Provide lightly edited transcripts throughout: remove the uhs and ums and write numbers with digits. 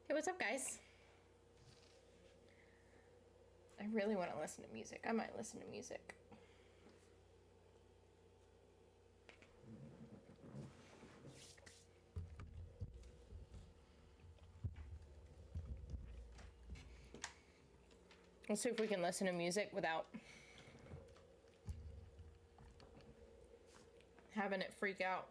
Hey, what's up, guys? I really want to listen to music. I might listen to music. Let's see if we can listen to music without having it freak out.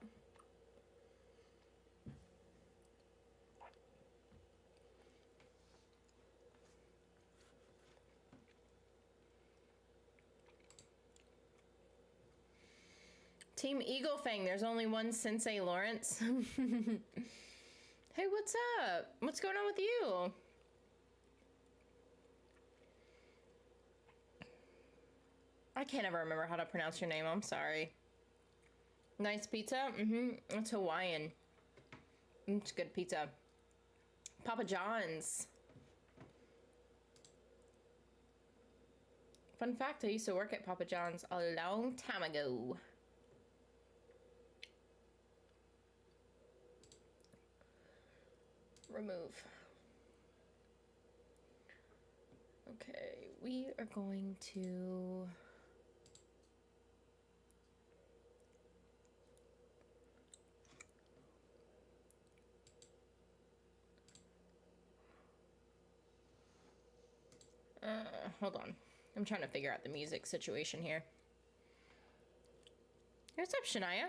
Team Eagle Fang, there's only one Sensei Lawrence. Hey, what's up? What's going on with you? I can't ever remember how to pronounce your name, I'm sorry. Nice pizza? It's Hawaiian. It's good pizza. Papa John's. Fun fact, I used to work at Papa John's a long time ago. Remove. Okay, we are going to... hold on. I'm trying to figure out the music situation here. What's up, Shania?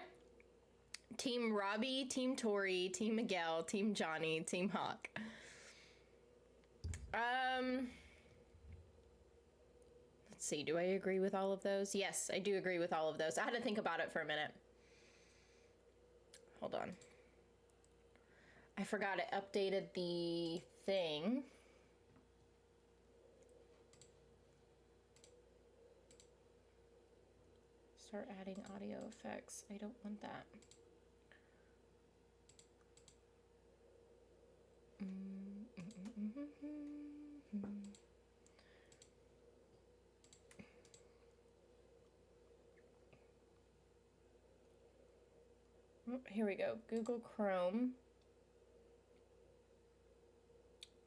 Team Robbie, Team Tori, Team Miguel, Team Johnny, Team Hawk. Let's see, do I agree with all of those? Yes, I do agree with all of those. I had to think about it for a minute. Hold on. I forgot it updated the thing. Start adding audio effects. I don't want that. Oh, here we go. Google Chrome.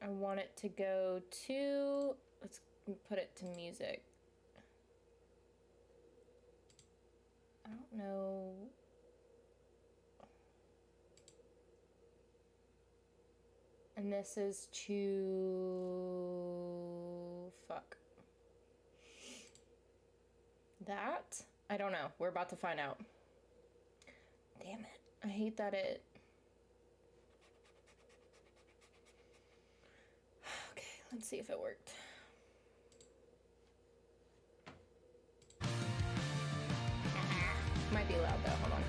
I want it to go to, let's put it to music. I don't know. And this is to... fuck. That? I don't know. We're about to find out. Damn it. I hate that it... Okay, let's see if it worked. Might be loud though. Hold on.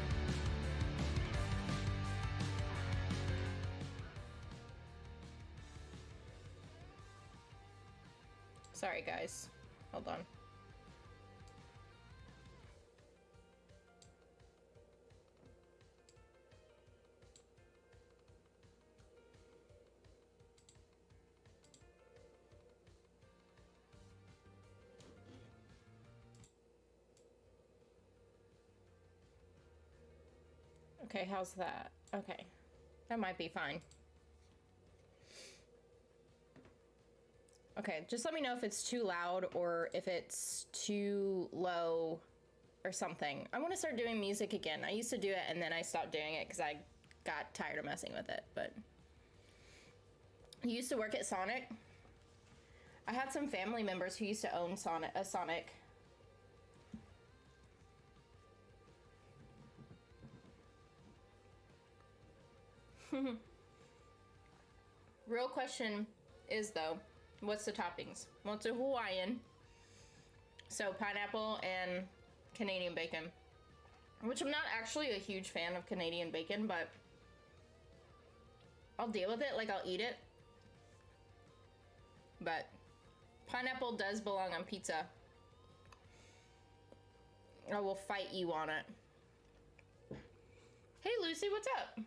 Sorry, guys. Hold on. Okay, how's that? Okay. That might be fine. Okay, just let me know if it's too loud or if it's too low or something. I want to start doing music again. I used to do it and then I stopped doing it because I got tired of messing with it, but... I used to work at Sonic. I had some family members who used to own a Sonic. Real question is though, what's the toppings? Well, it's a Hawaiian, so pineapple and Canadian bacon, which I'm not actually a huge fan of Canadian bacon, but I'll deal with it, like I'll eat it. But pineapple does belong on pizza. I will fight you on it. Hey Lucy, what's up?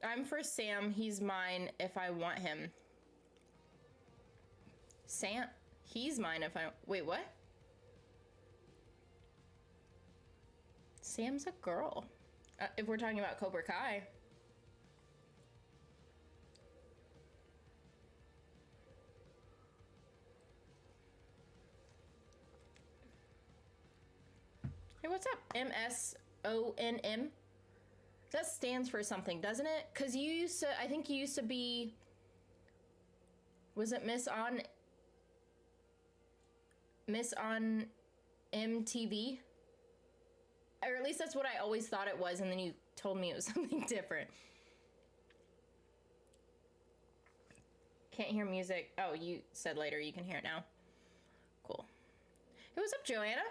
I'm for Sam. He's mine if I want him. Sam? He's mine if I... Wait, what? Sam's a girl. If we're talking about Cobra Kai. Hey, what's up? MSONM? That stands for something, doesn't it? Because you used to, I think you used to be, was it Miss on MTV? Or at least that's what I always thought it was, and then you told me it was something different. Can't hear music. Oh, you said later you can hear it now. Cool. Hey, what's up, Joanna?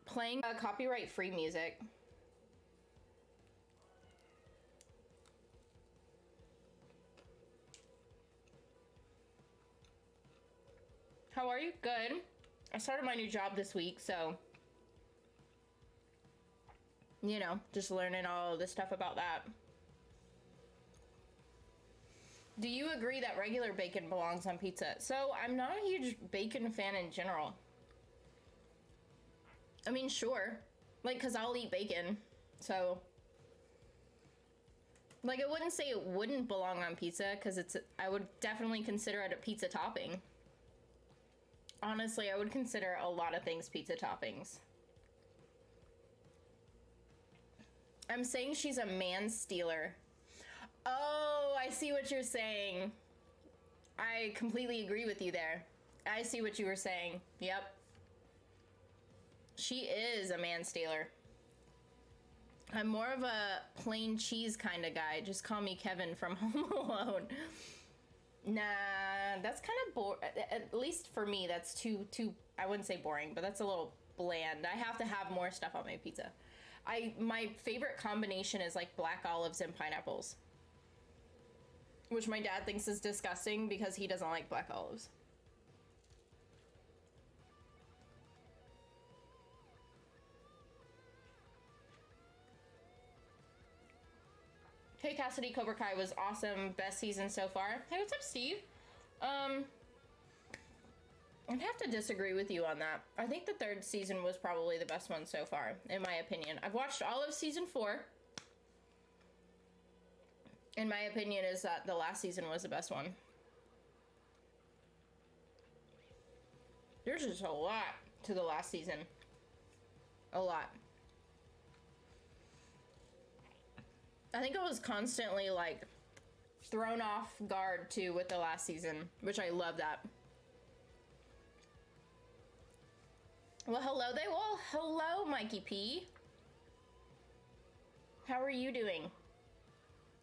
Playing copyright-free music. How are you? Good. I started my new job this week, so, you know, just learning all this stuff about that. Do you agree that regular bacon belongs on pizza? So, I'm not a huge bacon fan in general. I mean, sure. Like, because I'll eat bacon, so. Like, I wouldn't say it wouldn't belong on pizza, because I would definitely consider it a pizza topping. Honestly, I would consider a lot of things pizza toppings. I'm saying she's a man stealer. Oh, I see what you're saying. I completely agree with you there. I see what you were saying. Yep. She is a man stealer. I'm more of a plain cheese kind of guy. Just call me Kevin from Home Alone. Nah, that's kind of boring. At least for me, that's too, I wouldn't say boring, but that's a little bland. I have to have more stuff on my pizza. My favorite combination is like black olives and pineapples, which my dad thinks is disgusting because he doesn't like black olives. Hey Cassidy, Cobra Kai was awesome. Best season so far. Hey, what's up, Steve? I'd have to disagree with you on that. I think the third season was probably the best one so far, in my opinion. I've watched all of season 4. In my opinion, is that the last season was the best one. There's just a lot to the last season. A lot. I think I was constantly, like, thrown off guard, too, with the last season, which I love that. Well, hello there. Well, hello, Mikey P. How are you doing?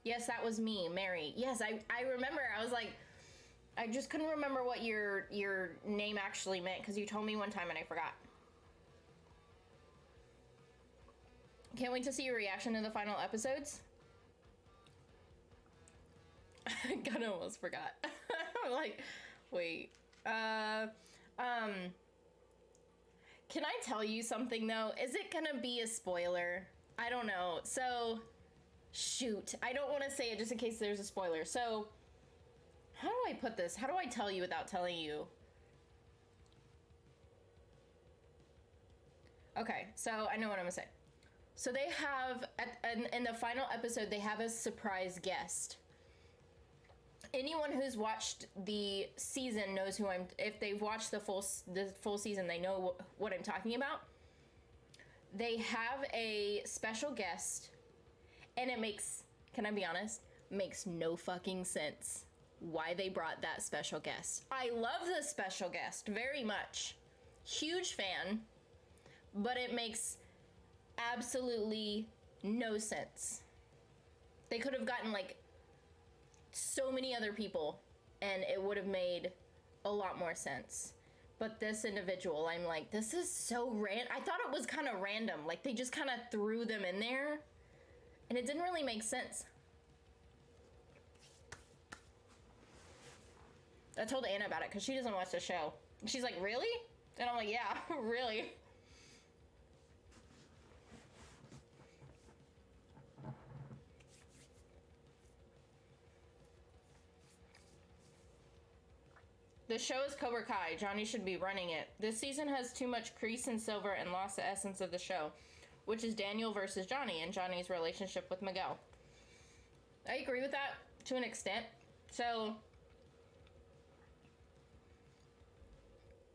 Yes, that was me, Mary. Yes, I remember. I was like, I just couldn't remember what your name actually meant, because you told me one time and I forgot. Can't wait to see your reaction to the final episodes. I kind of almost forgot. I'm like, wait. Can I tell you something, though? Is it gonna be a spoiler? I don't know. So, shoot. I don't want to say it just in case there's a spoiler. So, how do I put this? How do I tell you without telling you? Okay, so I know what I'm gonna say. So they have, in the final episode, they have a surprise guest. Anyone who's watched the season knows who if they've watched the full season, they know what I'm talking about. They have a special guest, and it makes, can I be honest, makes no fucking sense why they brought that special guest. I love the special guest very much. Huge fan, but it makes absolutely no sense. They could have gotten, like, so many other people, and it would have made a lot more sense. But this individual, I'm like, this is so I thought it was kind of random. Like, they just kind of threw them in there, and it didn't really make sense. I told Anna about it, because she doesn't watch the show. She's like, really? And I'm like, yeah, really. The show is Cobra Kai. Johnny should be running it. This season has too much crease and silver and lost the essence of the show. which is Daniel versus Johnny and Johnny's relationship with Miguel. I agree with that to an extent. So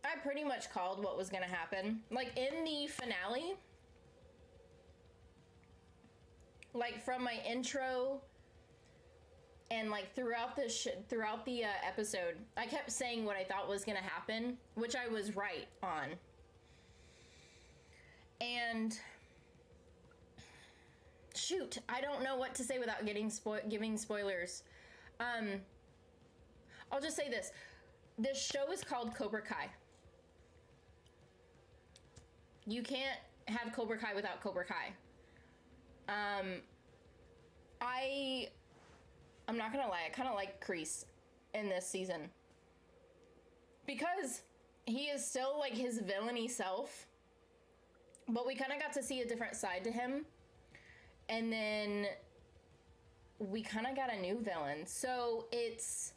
I pretty much called what was going to happen. Like in the finale, like from my intro and like throughout the episode, I kept saying what I thought was going to happen, which I was right on. And shoot, I don't know what to say without giving spoilers. I'll just say this. This show is called Cobra Kai. You can't have Cobra Kai without Cobra Kai. I'm not gonna lie, I kind of like Kreese in this season. Because he is still like his villainy self, but we kind of got to see a different side to him. And then we kind of got a new villain. So it's,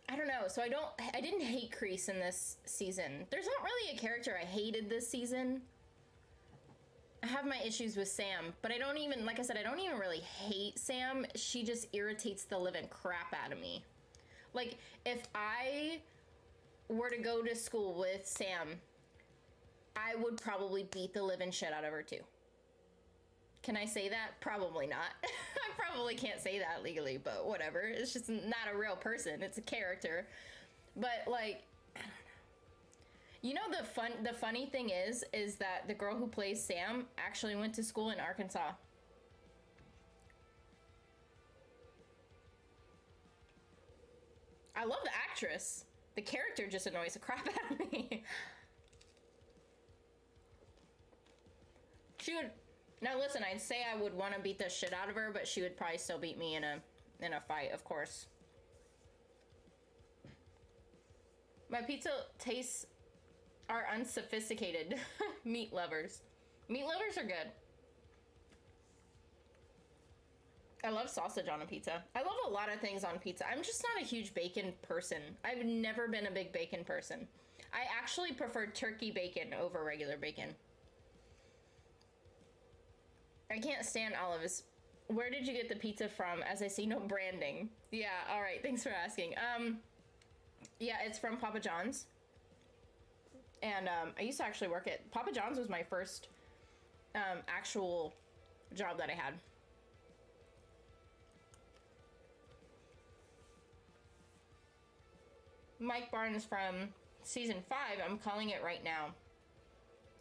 I don't know. So I didn't hate Kreese in this season. There's not really a character I hated this season. I have my issues with Sam, but I don't even, like I said, I don't even really hate Sam. She just irritates the living crap out of me. Like, if I were to go to school with Sam, I would probably beat the living shit out of her too. Can I say that? Probably not. I probably can't say that legally, but whatever. It's just not a real person. It's a character. But like, I don't know. You know, the funny thing is that the girl who plays Sam actually went to school in Arkansas. I love the actress. The character just annoys the crap out of me. She would, now listen, I'd say I would want to beat the shit out of her, but she would probably still beat me in a fight, of course. My pizza tastes are unsophisticated. Meat lovers. Meat lovers are good. I love sausage on a pizza. I love a lot of things on pizza. I'm just not a huge bacon person. I've never been a big bacon person. I actually prefer turkey bacon over regular bacon. I can't stand olives. Where did you get the pizza from? As I see no branding. Yeah, all right. Thanks for asking. Yeah, it's from Papa John's. And I used to actually work at Papa John's. Was my first actual job that I had. Mike Barnes from season 5. I'm calling it right now.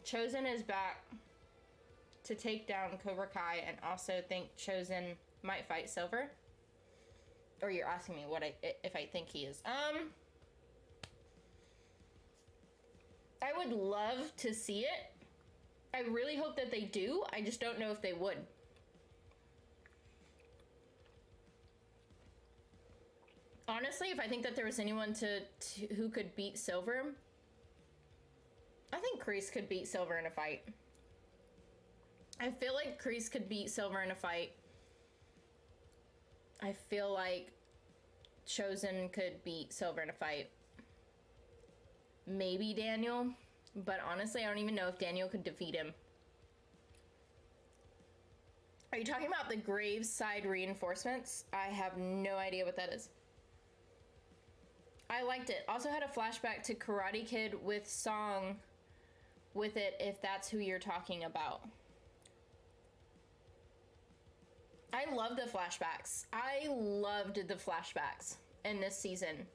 Chosen is back to take down Cobra Kai, and also think Chosen might fight Silver. Or you're asking me what if I think he is. I would love to see it. I really hope that they do. I just don't know if they would. Honestly, if I think that there was anyone who could beat Silver, I think Kreese could beat Silver in a fight. I feel like Kreese could beat Silver in a fight. I feel like Chosen could beat Silver in a fight. Maybe Daniel, but honestly, I don't even know if Daniel could defeat him. Are you talking about the Graveside reinforcements? I have no idea what that is. I liked it. Also had a flashback to Karate Kid with song with it, if that's who you're talking about. I love the flashbacks. I loved the flashbacks in this season.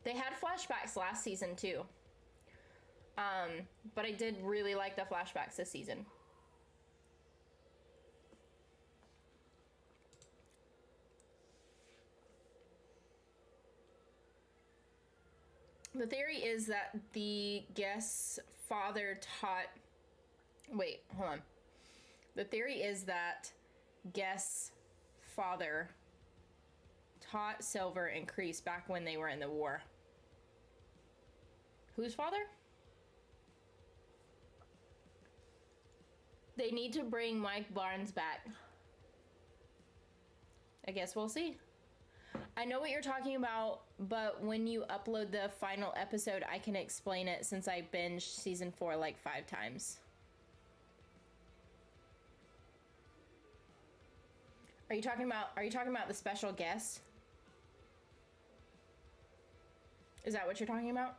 They had flashbacks last season too. But I did really like the flashbacks this season. The theory is that the guest's father taught... Wait, hold on. The theory is that guest's father taught Silver and Kreese back when they were in the war. Whose father? They need to bring Mike Barnes back. I guess we'll see. I know what you're talking about, but when you upload the final episode, I can explain it since I binged season 4 like 5 times. Are you talking about the special guest? Is that what you're talking about?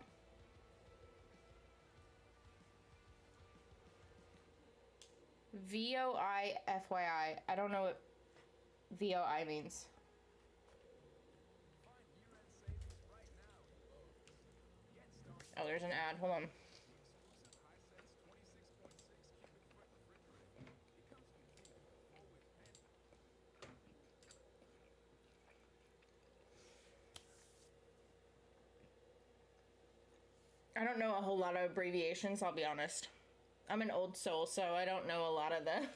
VOI FYI. I don't know what VOI means. Oh, there's an ad. Hold on. I don't know a whole lot of abbreviations, I'll be honest. I'm an old soul, so I don't know a lot of the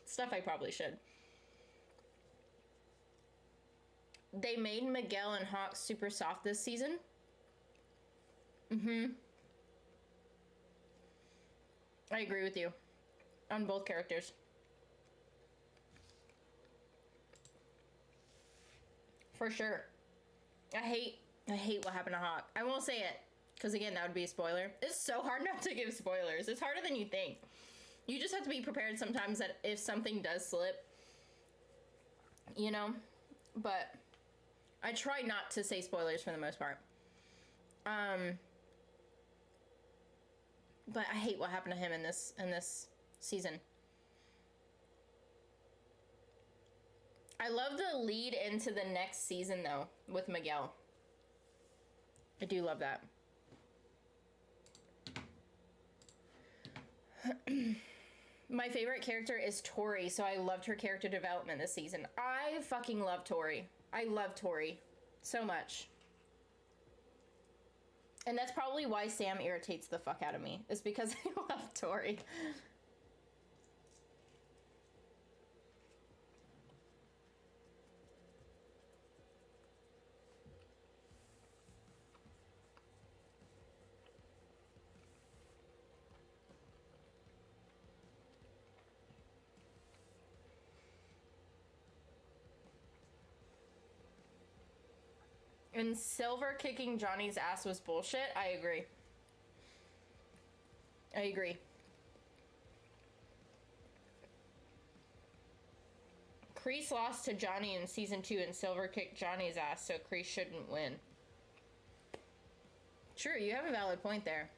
stuff I probably should. They made Miguel and Hawk super soft this season. I agree with you on both characters. For sure. I hate what happened to Hawk. I won't say it, because again, that would be a spoiler. It's so hard not to give spoilers. It's harder than you think. You just have to be prepared sometimes that if something does slip, you know? But I try not to say spoilers for the most part. But I hate what happened to him in this season. I love the lead into the next season though with Miguel. I do love that. My favorite character is Tori, so I loved her character development this season. I fucking love Tori. I love Tori so much. And that's probably why Sam irritates the fuck out of me, is because I love Tori. And Silver kicking Johnny's ass was bullshit. I agree. I agree. Kreese lost to Johnny in season 2 and Silver kicked Johnny's ass, so Kreese shouldn't win. True, you have a valid point there.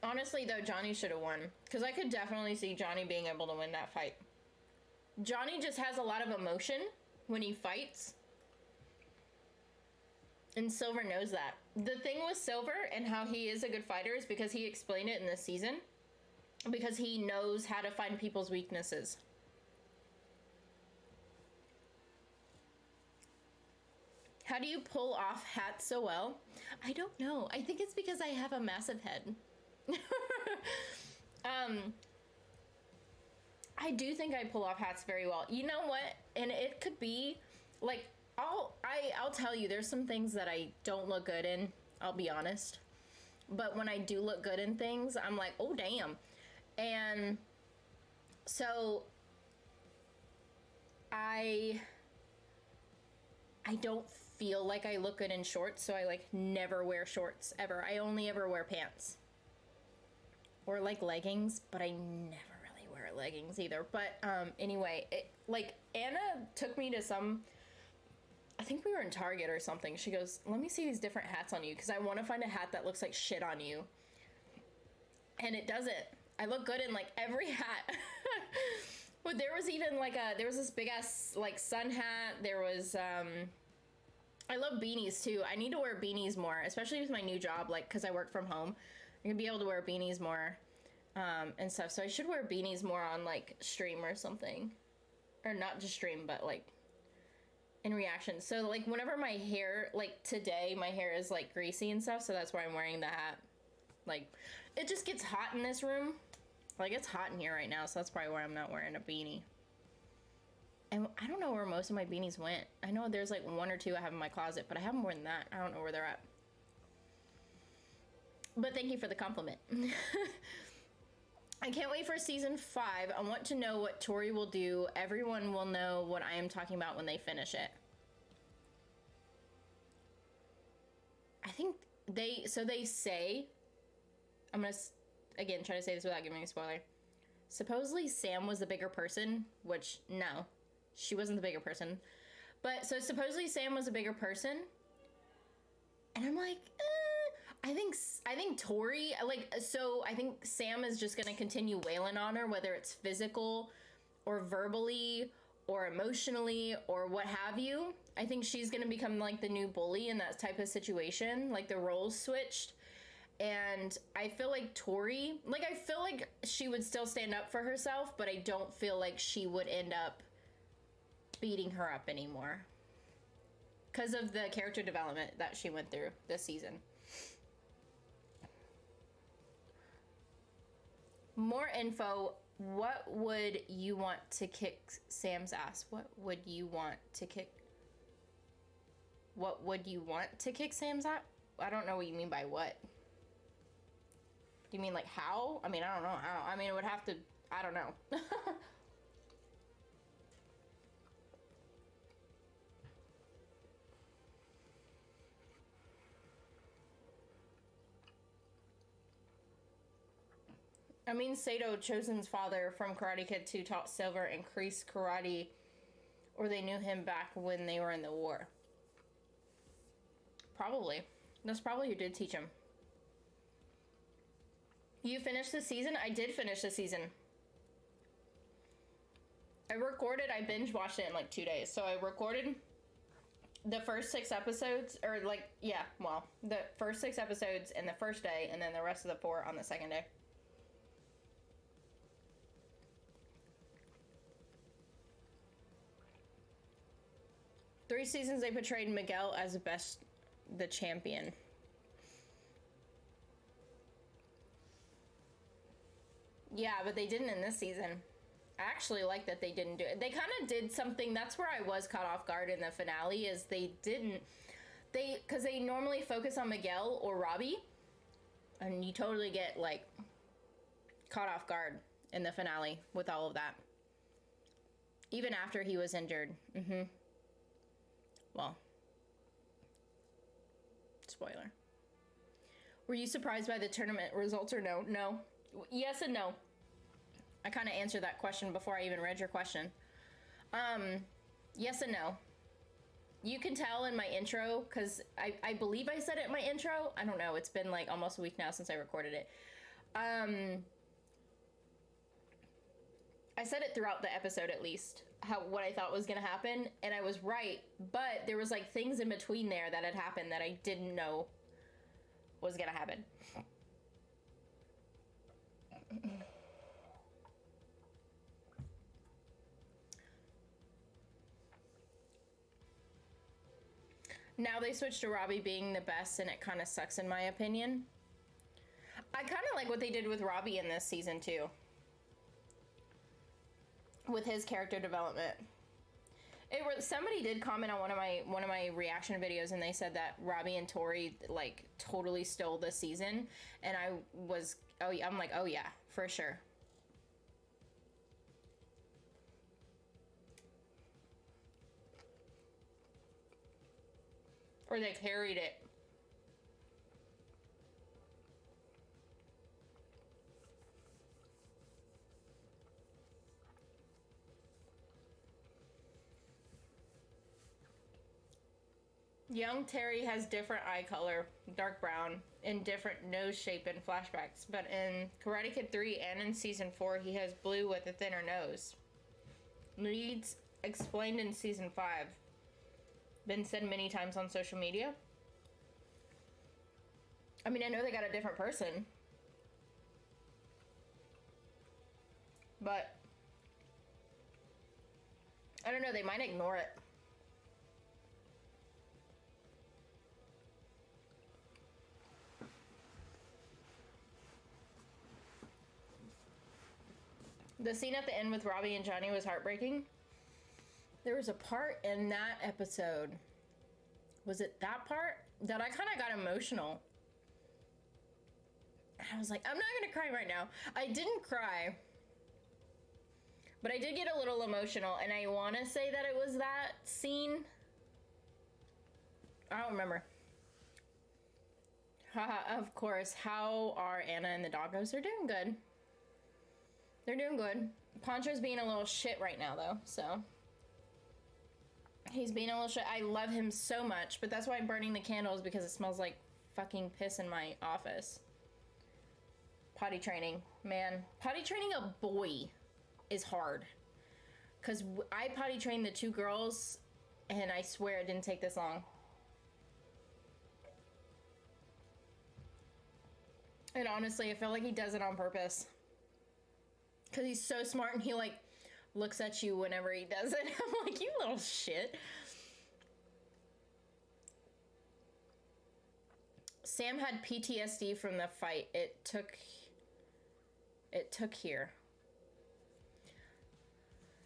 Honestly, though, Johnny should have won. Because I could definitely see Johnny being able to win that fight. Johnny just has a lot of emotion when he fights. And Silver knows that. The thing with Silver and how he is a good fighter is because he explained it in this season. Because he knows how to find people's weaknesses. How do you pull off hats so well? I don't know. I think it's because I have a massive head. I do think I pull off hats very well. You know what? And it could be like I'll tell you there's some things that I don't look good in. I'll be honest. But when I do look good in things, I'm like, "Oh damn." And so I don't feel like I look good in shorts, so I like never wear shorts ever. I only ever wear pants. Or like leggings, but I never really wear leggings either. But anyway, like Anna took me to some, I think we were in Target or something. She goes, "Let me see these different hats on you because I want to find a hat that looks like shit on you." And it doesn't. I look good in like every hat. But there was even like there was this big ass like sun hat. There was I love beanies too. I need to wear beanies more, especially with my new job, like because I work from home. I'm gonna be able to wear beanies more and stuff. So I should wear beanies more on like stream or something, or not just stream, but like in reaction. So like whenever my hair, like today, my hair is like greasy and stuff. So that's why I'm wearing the hat. Like it just gets hot in this room. Like it's hot in here right now. So that's probably why I'm not wearing a beanie. And I don't know where most of my beanies went. I know there's like 1 or 2 I have in my closet, but I have more than that. I don't know where they're at. But thank you for the compliment. I can't wait for season 5. I want to know what Tori will do. Everyone will know what I am talking about when they finish it. I think they say, I'm going to, again, try to say this without giving a spoiler. Supposedly Sam was the bigger person, which no, she wasn't the bigger person. But so supposedly Sam was a bigger person. And I'm like, I think Tori, like, so I think Sam is just going to continue wailing on her, whether it's physical or verbally or emotionally or what have you. I think she's going to become like the new bully in that type of situation, like the roles switched. And I feel like Tori, like, I feel like she would still stand up for herself, but I don't feel like she would end up beating her up anymore because of the character development that she went through this season. More info. What would you want to kick Sam's ass? What would you want to kick? What would you want to kick Sam's ass? I don't know what you mean by what. Do you mean like how? I mean, I don't know. I mean, it would have to, I don't know. I mean, Sato, Chosen's father from Karate Kid 2, taught Silver increased karate, or they knew him back when they were in the war. Probably. That's probably who did teach him. You finished the season? I did finish the season. I binge watched it in like 2 days. So I recorded the first 6 episodes, or like, yeah, well, the first 6 episodes in the first day, and then the rest of the 4 on the second day. Three seasons they portrayed Miguel as the champion. Yeah, but they didn't in this season. I actually like that they didn't do it. They kind of did something, that's where I was caught off guard in the finale, is because they normally focus on Miguel or Robbie, and you totally get, like, caught off guard in the finale with all of that. Even after he was injured. Well, spoiler. Were you surprised by the tournament results or no? No. Yes and no. I kind of answered that question before I even read your question. Yes and no. You can tell in my intro, because I believe I said it in my intro. I don't know. It's been like almost a week now since I recorded it. I said it throughout the episode at least, what I thought was going to happen, and I was right, but there was like things in between there that had happened that I didn't know was going to happen. Now they switched to Robbie being the best, and it kind of sucks in my opinion. I kind of like what they did with Robbie in this season too, with his character development. Somebody did comment on one of my reaction videos, and they said that Robbie and Tori like totally stole the season, and I'm like, oh yeah, for sure. Or they carried it. Young Terry has different eye color, dark brown, and different nose shape in flashbacks. But in Karate Kid 3 and in Season 4, he has blue with a thinner nose. Leads explained in Season 5. Been said many times on social media. I mean, I know they got a different person. But I don't know, they might ignore it. The scene at the end with Robbie and Johnny was heartbreaking. There was a part in that episode, was it that part, that I kind of got emotional. I was like, I'm not gonna cry right now. I didn't cry, but I did get a little emotional, and I want to say that it was that scene. I don't remember. Haha, of course. How are Anna and the doggos? They're doing good. They're doing good. Poncho's being a little shit right now, though, so. He's being a little shit. I love him so much, but that's why I'm burning the candles, because it smells like fucking piss in my office. Potty training. Man, potty training a boy is hard. Because I potty trained the 2 girls, and I swear it didn't take this long. And honestly, I feel like he does it on purpose. Because he's so smart, and he, like, looks at you whenever he does it. I'm like, you little shit. Sam had PTSD from the fight. It took here.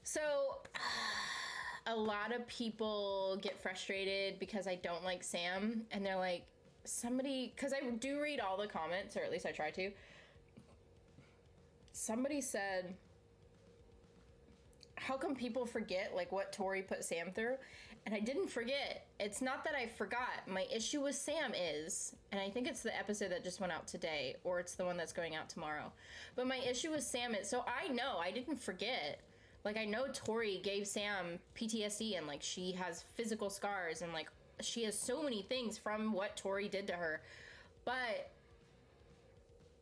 So, a lot of people get frustrated because I don't like Sam, and they're like, somebody, because I do read all the comments, or at least I try to. Somebody said, how come people forget, like, what Tori put Sam through? And I didn't forget. It's not that I forgot. My issue with Sam is, and I think it's the episode that just went out today, or it's the one that's going out tomorrow. But my issue with Sam is, so I know, I didn't forget. Like, I know Tori gave Sam PTSD, and, like, she has physical scars, and, like, she has so many things from what Tori did to her. But,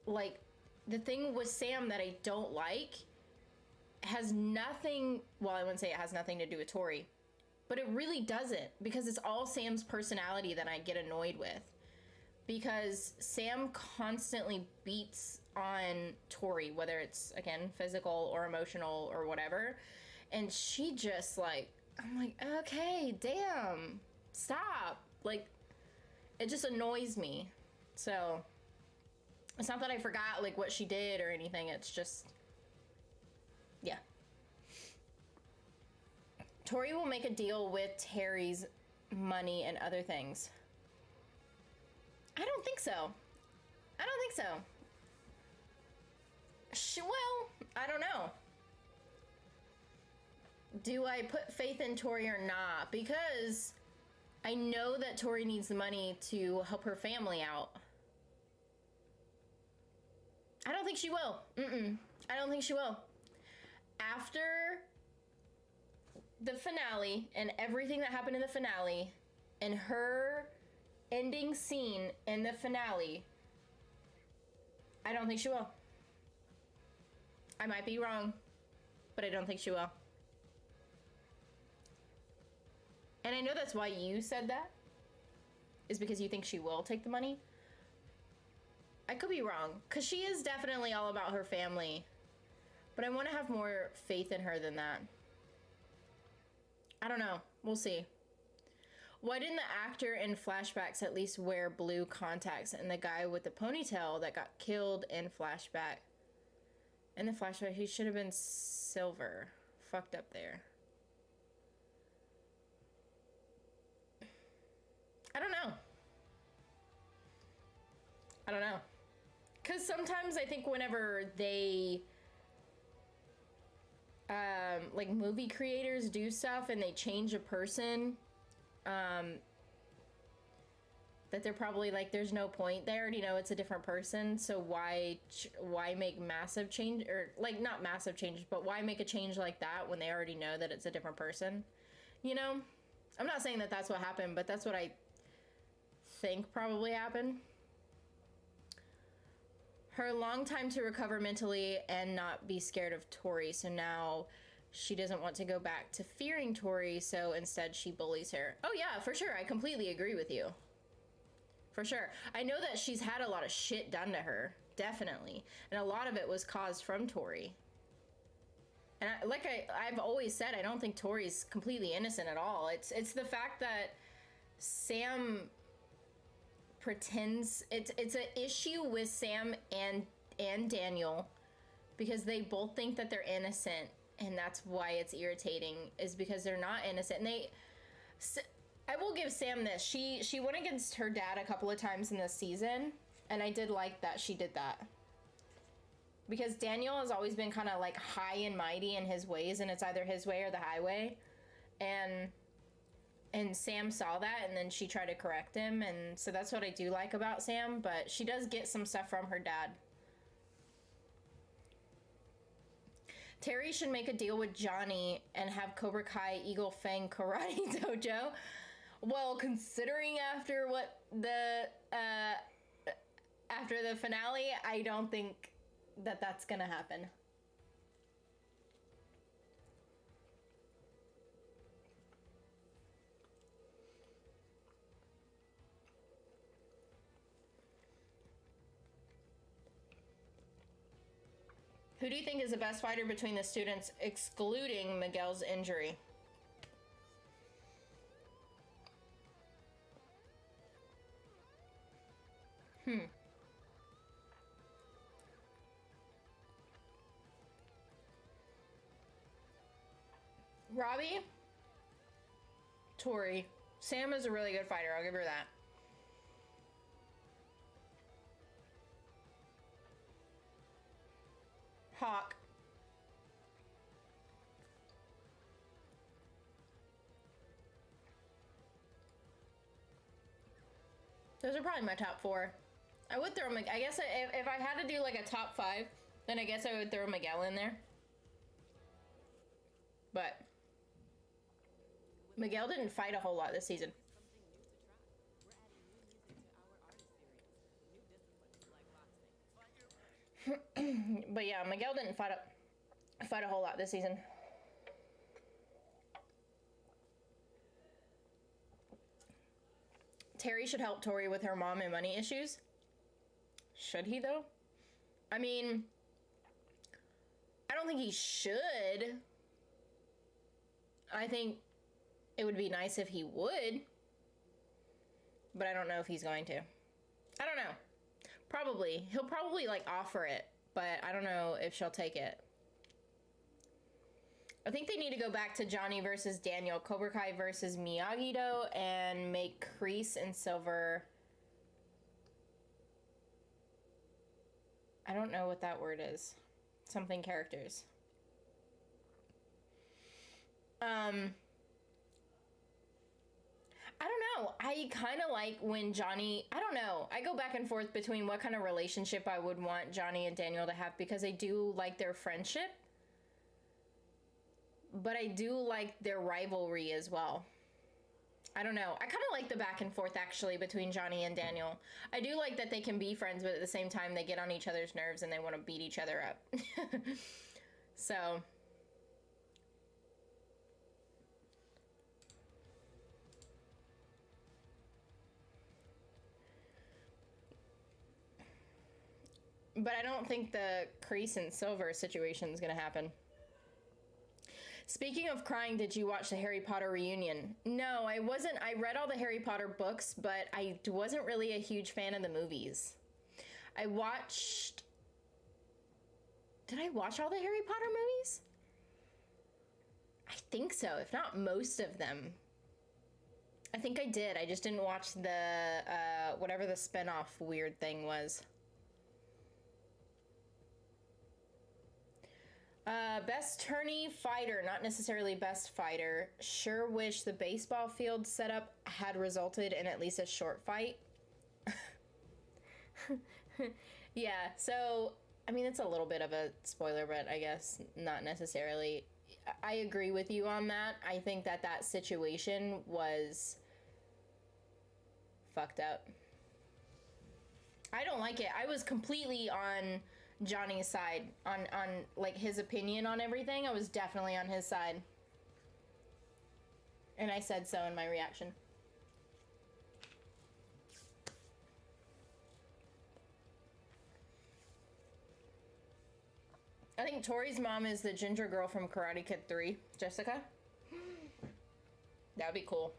like, the thing with Sam that I don't like has nothing, well, I wouldn't say it has nothing to do with Tori, but it really doesn't, because it's all Sam's personality that I get annoyed with. Because Sam constantly beats on Tori, whether it's, again, physical or emotional or whatever. And she just, like, I'm like, okay, damn, stop. Like, it just annoys me. So, it's not that I forgot, like, what she did or anything. It's just, yeah. Tori will make a deal with Terry's money and other things. I don't think so. I don't think so. Well, I don't know. Do I put faith in Tori or not? Because I know that Tori needs the money to help her family out. I don't think she will. I don't think she will. After the finale and everything that happened in the finale and her ending scene in the finale, I don't think she will. I might be wrong, but I don't think she will. And I know that's why you said that, is because you think she will take the money. I could be wrong, because she is definitely all about her family, but I want to have more faith in her than that. I don't know. We'll see. Why didn't the actor in flashbacks at least wear blue contacts, and the guy with the ponytail that got killed in flashback? In the flashback, he should have been silver. Fucked up there. I don't know. I don't know. Because sometimes I think whenever they, like, movie creators do stuff and they change a person, that they're probably like, there's no point. They already know it's a different person, so why make massive change, or, like, not massive changes, but why make a change like that when they already know that it's a different person? You know? I'm not saying that that's what happened, but that's what I think probably happened. Her long time to recover mentally and not be scared of Tori, so now she doesn't want to go back to fearing Tori, so instead she bullies her. Oh yeah, for sure. I completely agree with you. For sure. I know that she's had a lot of shit done to her, definitely. And a lot of it was caused from Tori. And I've always said, I don't think Tori's completely innocent at all. It's the fact that Sam pretends, it's an issue with Sam and Daniel, because they both think that they're innocent, and that's why it's irritating, is because they're not innocent. And I will give Sam this. She went against her dad a couple of times in this season, and I did like that she did that. Because Daniel has always been kind of like high and mighty in his ways, and it's either his way or the highway. And Sam saw that, and then she tried to correct him, and so that's what I do like about Sam, but she does get some stuff from her dad. Terry should make a deal with Johnny and have Cobra Kai Eagle Fang Karate Dojo. Well, considering after the finale, I don't think that that's gonna happen. Who do you think is the best fighter between the students, excluding Miguel's injury? Robbie? Tori. Sam is a really good fighter, I'll give her that. Hawk. Those are probably my top 4. I would throw Miguel. I guess if I had to do like a top 5, then I guess I would throw Miguel in there. But Miguel didn't fight a whole lot this season. But yeah, Miguel didn't fight a whole lot this season. Terry should help Tori with her mom and money issues. Should he though? I mean, I don't think he should. I think it would be nice if he would, but I don't know if he's going to. I don't know. Probably. He'll probably like offer it, but I don't know if she'll take it. I think they need to go back to Johnny versus Daniel, Cobra Kai versus MIYAGI-Do, and make Kreese and Silver. I don't know what that word is. Something characters. I don't know. I kind of like when Johnny, I don't know. I go back and forth between what kind of relationship I would want Johnny and Daniel to have, because I do like their friendship, but I do like their rivalry as well. I don't know. I kind of like the back and forth actually between Johnny and Daniel. I do like that they can be friends, but at the same time they get on each other's nerves and they want to beat each other up. So but I don't think the Kreese and Silver situation is going to happen. Speaking of crying, did you watch the Harry Potter reunion? No, I wasn't. I read all the Harry Potter books, but I wasn't really a huge fan of the movies. I watched... Did I watch all the Harry Potter movies? I think so, if not most of them. I think I did. I just didn't watch the, whatever the spinoff weird thing was. Best tourney fighter, not necessarily best fighter. Sure wish the baseball field setup had resulted in at least a short fight. Yeah, so, I mean, it's a little bit of a spoiler, but I guess not necessarily. I agree with you on that. I think that that situation was fucked up. I don't like it. I was completely on Johnny's side on like his opinion on everything. I was definitely on his side, and I said so in my reaction. I think Tori's mom is the ginger girl from Karate Kid 3, Jessica. That'd be cool.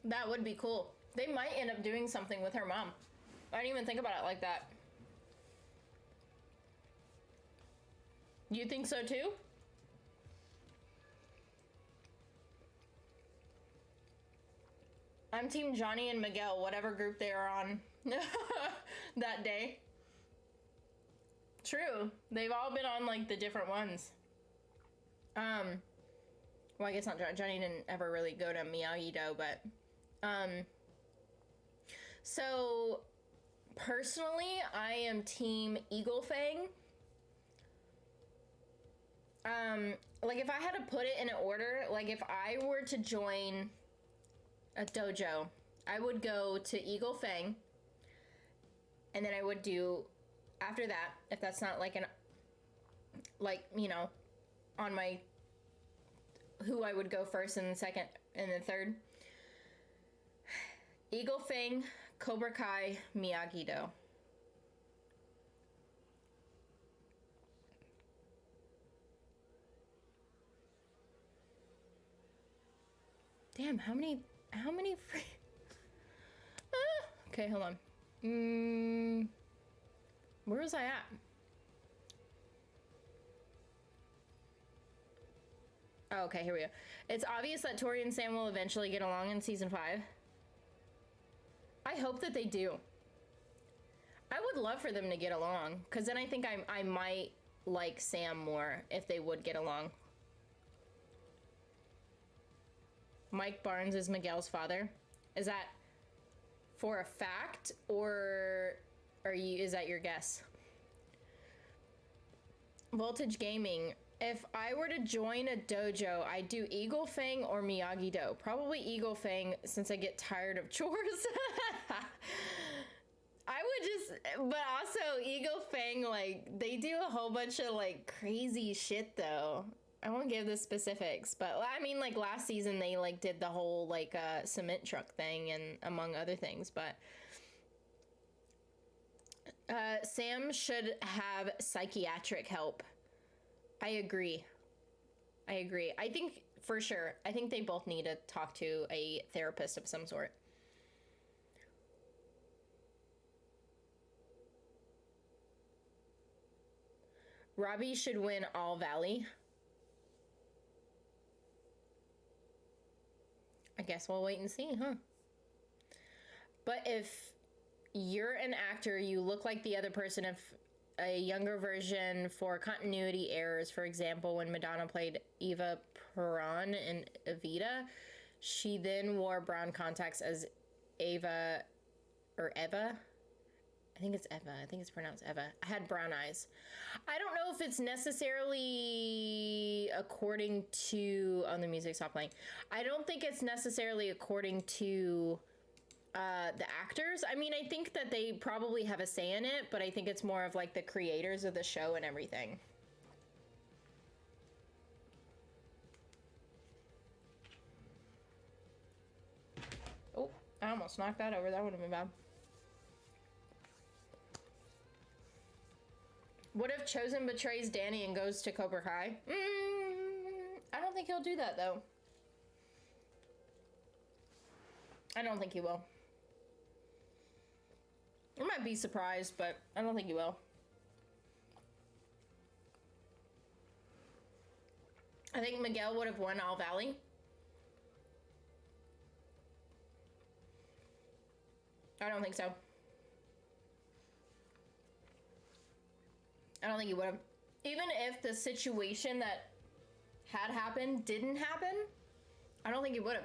That would be cool. They might end up doing something with her mom. I didn't even think about it like that. You think so too? I'm team Johnny and Miguel, whatever group they are on that day. True. They've all been on like the different ones. Well, I guess not. Johnny didn't ever really go to MIYAGI-Do, but so Personally, I am team Eagle Fang. Like if I had to put it in an order, like if I were to join a dojo, I would go to Eagle Fang, and then I would do, after that, if that's not like an, like, you know, on my, who I would go first and second and then third, Eagle Fang, Cobra Kai, MIYAGI-Do. Damn, how many free... Okay, hold on. Where was I at? Oh, okay, here we go. It's obvious that Tori and Sam will eventually get along in season 5. I hope that they do. I would love for them to get along, because then I think I might like Sam more if they would get along. Mike Barnes is Miguel's father. Is that for a fact, or is that your guess? Voltage Gaming. If I were to join a dojo, I'd do Eagle Fang or MIYAGI-Do. Probably Eagle Fang, since I get tired of chores. I would just, but also Eagle Fang, like, they do a whole bunch of, like, crazy shit, though. I won't give the specifics, but I mean, like, last season they, like, did the whole, like, cement truck thing, and among other things, but Sam should have psychiatric help. I agree. I think, for sure, I think they both need to talk to a therapist of some sort. Robbie should win All Valley. I guess we'll wait and see, huh? But if you're an actor, you look like the other person. If a younger version for continuity errors, for example, when Madonna played Eva Peron in Evita, she then wore brown contacts as Eva, or Eva. I think it's Eva. I think it's pronounced Eva. I had brown eyes. I don't know if it's necessarily according to... Oh, the music stopped playing. I don't think it's necessarily according to the actors. I mean, I think that they probably have a say in it, but I think it's more of like the creators of the show and everything. Oh, I almost knocked that over. That would have been bad. What if Chosen betrays Danny and goes to Cobra Kai? I don't think he'll do that, though. I don't think he will. I might be surprised, but I don't think he will. I think Miguel would have won All Valley. I don't think so. I don't think he would have. Even if the situation that had happened didn't happen, I don't think he would have.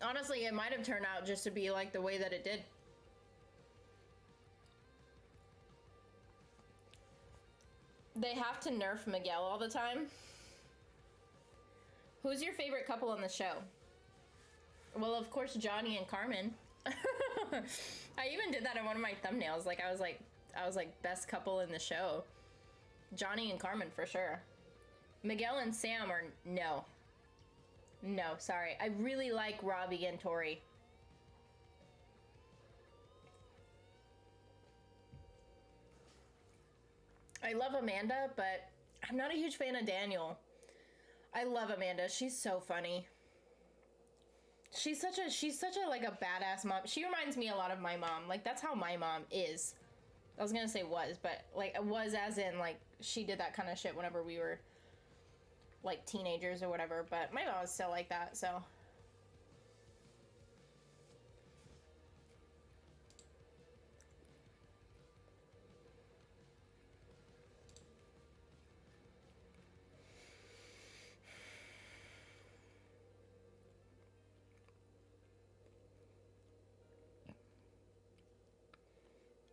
Honestly, it might have turned out just to be like the way that it did. They have to nerf Miguel all the time. Who's your favorite couple on the show? Well, of course, Johnny and Carmen. I even did that in one of my thumbnails. Like, I was like, best couple in the show. Johnny and Carmen, for sure. Miguel and Sam are, no. No, sorry. I really like Robbie and Tori. I love Amanda, but I'm not a huge fan of Daniel. I love Amanda. She's so funny. She's such a like a badass mom. She reminds me a lot of my mom. Like, that's how my mom is. I was gonna say was, but like was as in like she did that kind of shit whenever we were like teenagers or whatever, but my mom was still like that, so.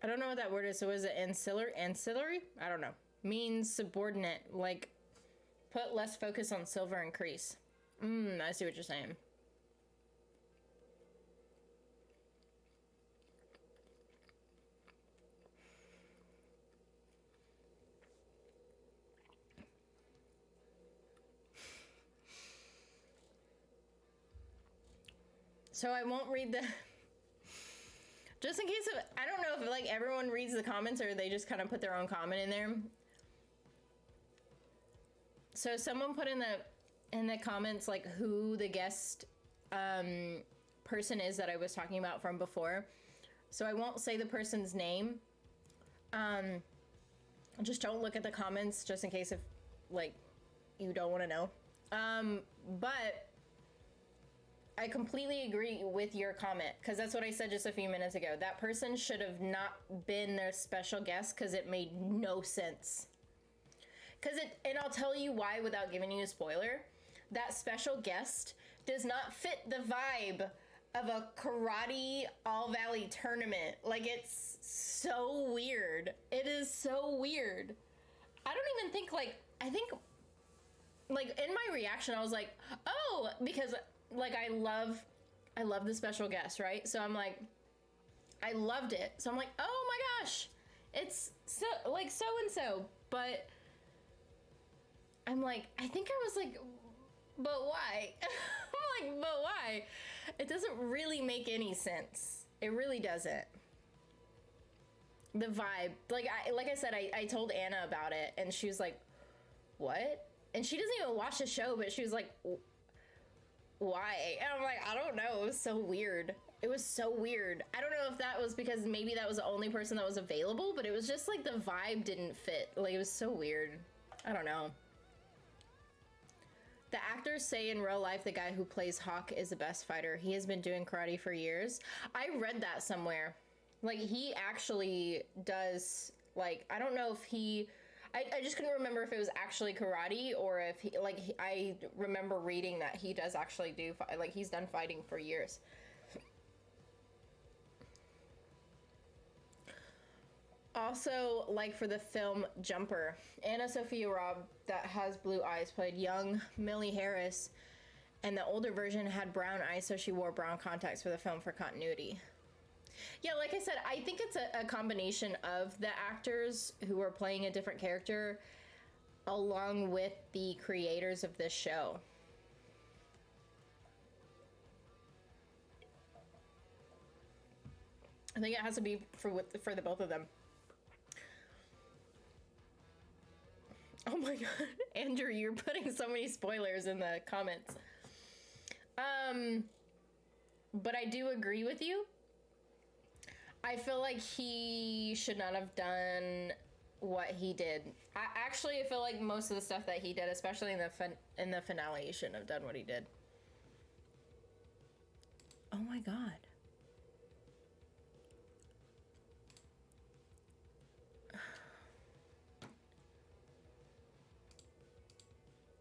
I don't know what that word is. So is it ancillary? Ancillary? I don't know. Means subordinate. Like, put less focus on silver and crease. I see what you're saying. So I won't read the... Just in case of... I don't know if, like, everyone reads the comments or they just kind of put their own comment in there. So someone put in the comments, like, who the guest person is that I was talking about from before. So I won't say the person's name. Just don't look at the comments, just in case if, like, you don't want to know. But... I completely agree with your comment, because that's what I said just a few minutes ago. That person should have not been their special guest, because it made no sense. And I'll tell you why without giving you a spoiler. That special guest does not fit the vibe of a karate all-valley tournament. Like, it's so weird. It is so weird. I don't even think, like, I think, like, in my reaction, I was like, oh, because... Like, I love the special guest, right? So I'm like, I loved it. So I'm like, oh my gosh, it's so, like, so-and-so. But I'm like, I think I was like, but why? I'm like, but why? It doesn't really make any sense. It really doesn't. The vibe. Like I said, I told Anna about it, and she was like, what? And she doesn't even watch the show, but she was like... Why? And I'm like, I don't know. It was so weird. It was so weird. I don't know if that was because maybe that was the only person that was available, but it was just like the vibe didn't fit. Like, it was so weird. I don't know. The actors say in real life the guy who plays Hawk is the best fighter. He has been doing karate for years. I read that somewhere. Like, he actually does, like, I don't know if he... I just couldn't remember if it was actually karate or if he, like, I remember reading that he does actually do, like, he's done fighting for years. Also, like, for the film Jumper, Anna Sophia Robb, that has blue eyes, played young Millie Harris, and the older version had brown eyes, so she wore brown contacts for the film for continuity. Yeah, like I said, I think it's a combination of the actors who are playing a different character along with the creators of this show. I think it has to be for the both of them. Oh my god, Andrew, you're putting so many spoilers in the comments. But I do agree with you. I feel like he should not have done what he did. I feel like most of the stuff that he did, especially in the finale, he shouldn't have done what he did. Oh my god.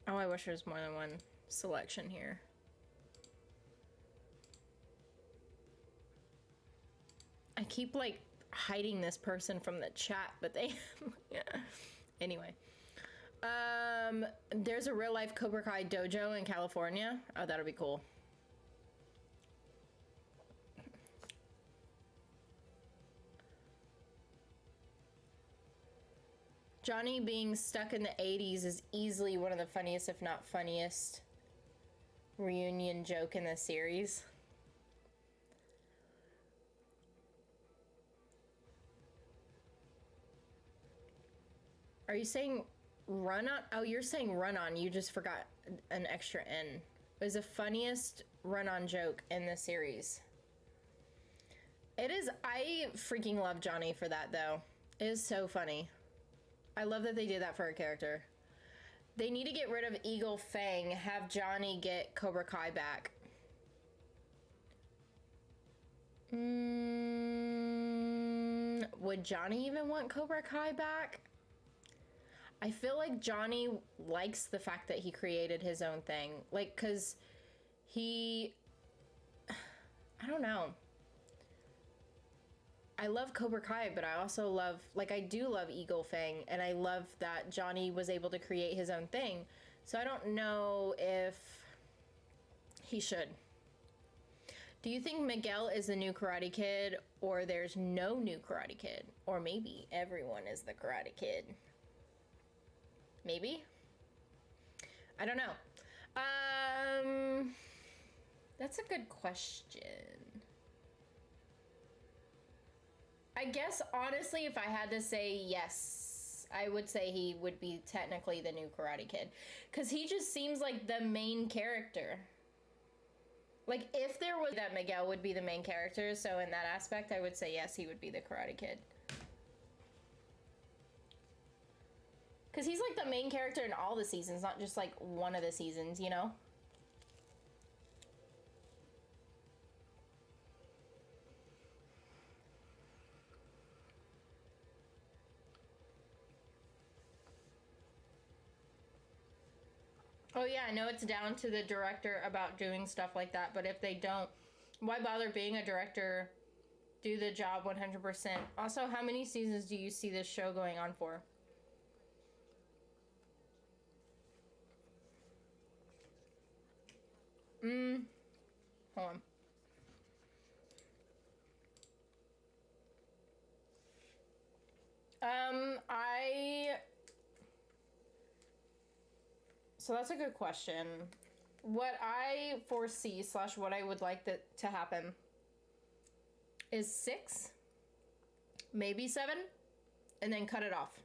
Oh, I wish there was more than one selection here. I keep, like, hiding this person from the chat, but they... yeah. Anyway. There's a real-life Cobra Kai dojo in California. Oh, that'll be cool. Johnny being stuck in the 80s is easily one of the funniest, if not funniest, reunion joke in the series. Are you saying run on? Oh, you're saying run on. You just forgot an extra N. It was the funniest run on joke in the series. It is. I freaking love Johnny for that, though. It is so funny. I love that they did that for a character. They need to get rid of Eagle Fang. Have Johnny get Cobra Kai back. Would Johnny even want Cobra Kai back? I feel like Johnny likes the fact that he created his own thing. Like, because he... I don't know. I love Cobra Kai, but I also love, like, I do love Eagle Fang, and I love that Johnny was able to create his own thing. So I don't know if he should. Do you think Miguel is the new Karate Kid, or there's no new Karate Kid? Or maybe everyone is the Karate Kid? Maybe? I don't know. That's a good question. I guess, honestly, if I had to say yes, I would say he would be technically the new Karate Kid. Because he just seems like the main character. Like, if there was that, Miguel would be the main character, so in that aspect, I would say yes, he would be the Karate Kid. Because he's like the main character in all the seasons, not just like one of the seasons, you know? Oh yeah, I know it's down to the director about doing stuff like that, but if they don't, why bother being a director? Do the job 100%. Also, how many seasons do you see this show going on for? Hold on. So that's a good question. What I foresee / what I would like to happen is 6, maybe 7, and then cut it off.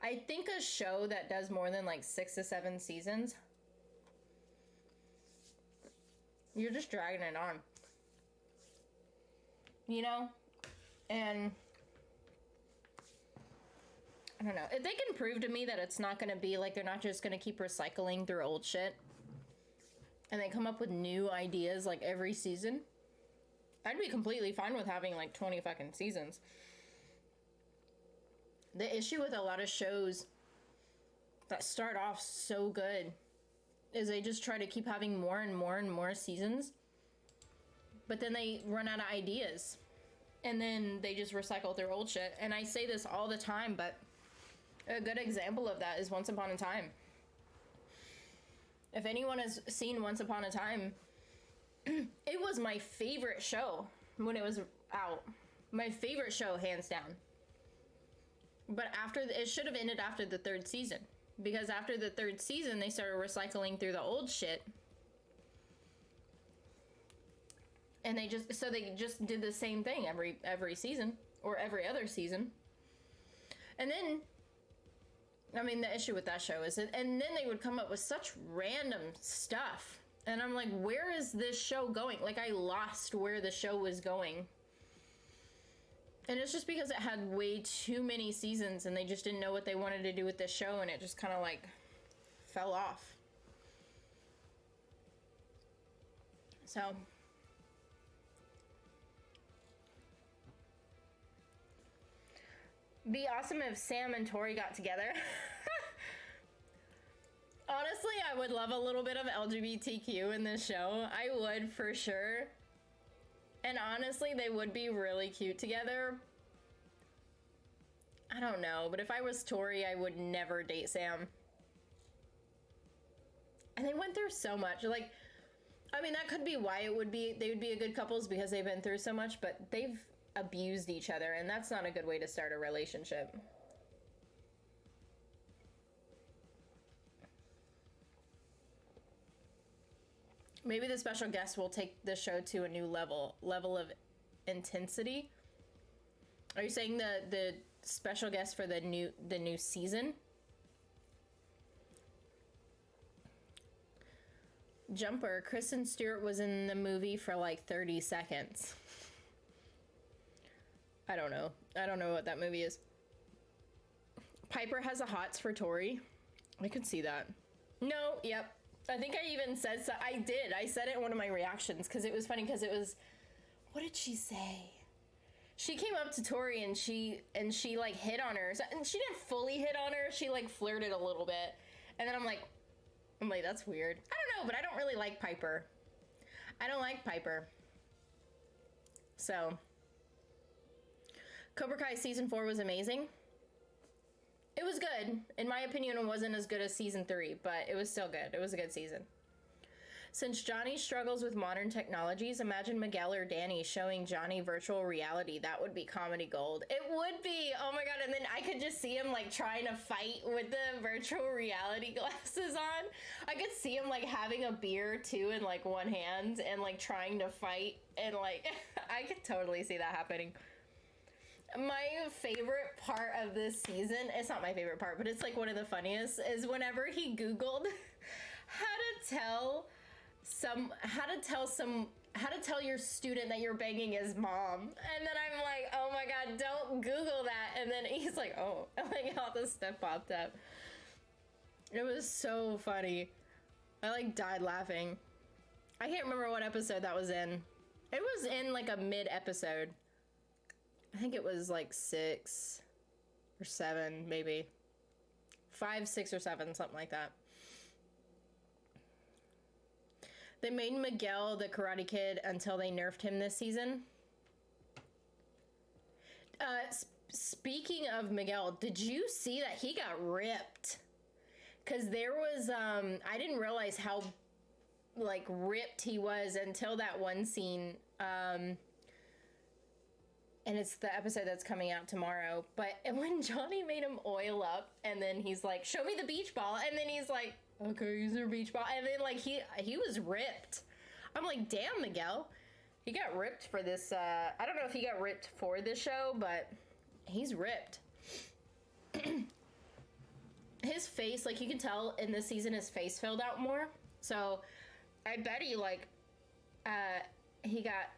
I think a show that does more than like 6 to 7 seasons, you're just dragging it on. You know? And I don't know. If they can prove to me that it's not going to be like they're not just going to keep recycling through old shit and they come up with new ideas like every season, I'd be completely fine with having like 20 fucking seasons. The issue with a lot of shows that start off so good is they just try to keep having more and more and more seasons, but then they run out of ideas and then they just recycle their old shit. And I say this all the time, but a good example of that is Once Upon a Time. If anyone has seen Once Upon a Time, it was my favorite show when it was out. My favorite show, hands down. But it should have ended after the 3rd season. Because after the 3rd season, they started recycling through the old shit. And they just did the same thing every season. Or every other season. And then, I mean, the issue with that show is and then they would come up with such random stuff. And I'm like, where is this show going? Like, I lost where the show was going. And it's just because it had way too many seasons and they just didn't know what they wanted to do with this show, and it just kind of like fell off. So be awesome if Sam and Tori got together. Honestly, I would love a little bit of LGBTQ in this show. I would, for sure. And honestly, they would be really cute together. I don't know, but if I was Tori, I would never date Sam. And they went through so much. Like, I mean, that could be why they would be a good couples, because they've been through so much, but they've abused each other, and that's not a good way to start a relationship. Maybe the special guest will take the show to a new level of intensity. Are you saying the special guest for the new season? Jumper, Kristen Stewart was in the movie for like 30 seconds. I don't know. I don't know what that movie is. Piper has a hots for Tori. I could see that. No, yep. I think I even said so. I did. I said it in one of my reactions because it was funny, because it was, what did she say? She came up to Tori and she like hit on her. And she didn't fully hit on her. She like flirted a little bit. And then I'm like, that's weird. I don't know, but I don't really like Piper. I don't like Piper. So, Cobra Kai season 4 was amazing. It was good. In my opinion, it wasn't as good as season 3, but it was still good. It was a good season. Since Johnny struggles with modern technologies, imagine Miguel or Danny showing Johnny virtual reality. That would be comedy gold. It would be. Oh my god. And then I could just see him like trying to fight with the virtual reality glasses on. I could see him like having a beer too in like one hand and like trying to fight. And like, I could totally see that happening. My favorite part of this season, it's not my favorite part, but it's like one of the funniest, is whenever he Googled how to tell your student that you're banging his mom. And then I'm like, oh my god, don't Google that. And then he's like, oh, and like all this stuff popped up. It was so funny. I like died laughing. I can't remember what episode that was in. It was in like a mid episode. I think it was like 6 or 7, maybe 5, 6 or 7, something like that. They made Miguel the Karate Kid until they nerfed him this season. Speaking of Miguel, did you see that he got ripped? Because there was, I didn't realize how, like, ripped he was until that one scene. And it's the episode that's coming out tomorrow. But when Johnny made him oil up, and then he's like, show me the beach ball. And then he's like, okay, use your beach ball. And then like he was ripped. I'm like, damn, Miguel. He got ripped for this. I don't know if he got ripped for this show, but he's ripped. His face, like you can tell in this season, his face filled out more. So I bet he got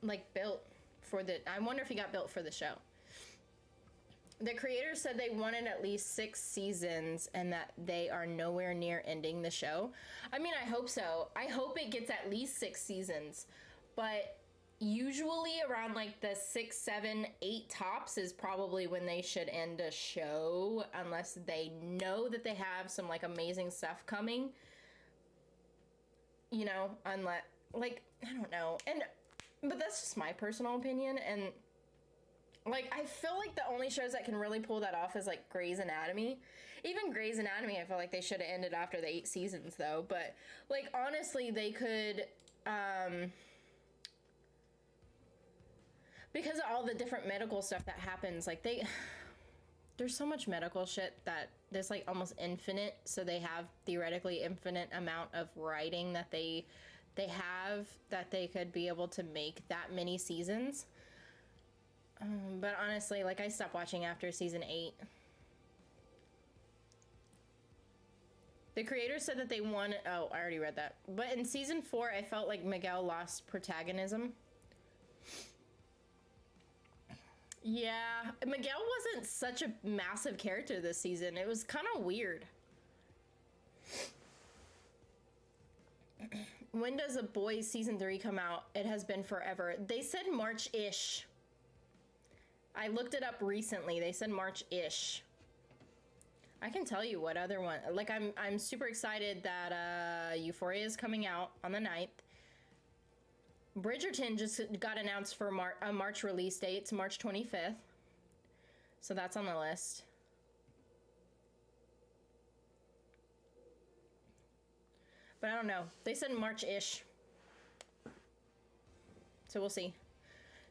like built for the, I wonder if he got built for the show. The creators said they wanted at least 6 seasons and that they are nowhere near ending the show. I mean, I hope so. I hope it gets at least 6 seasons. But usually around like the 6, 7, 8 tops is probably when they should end a show. Unless they know that they have some like amazing stuff coming. You know, unless, like, I don't know. But that's just my personal opinion. And like, I feel like the only shows that can really pull that off is like Grey's Anatomy. Even Grey's Anatomy, I feel like they should have ended after the 8 seasons though. But like, honestly, they could, because of all the different medical stuff that happens, like there's so much medical shit that there's like almost infinite. So they have theoretically infinite amount of writing that they have that they could be able to make that many seasons. But honestly, like I stopped watching after season 8. The creators said that they wanted, oh, I already read that. But in season 4, I felt like Miguel lost protagonism. Yeah, Miguel wasn't such a massive character this season. It was kind of weird. When does The Boys season 3 come out? It has been forever. They said March-ish. I looked it up recently. They said March-ish. I can tell you what other one. Like, I'm super excited that Euphoria is coming out on the 9th. Bridgerton just got announced for a March release date. It's March 25th. So that's on the list. But I don't know. They said March-ish. So we'll see.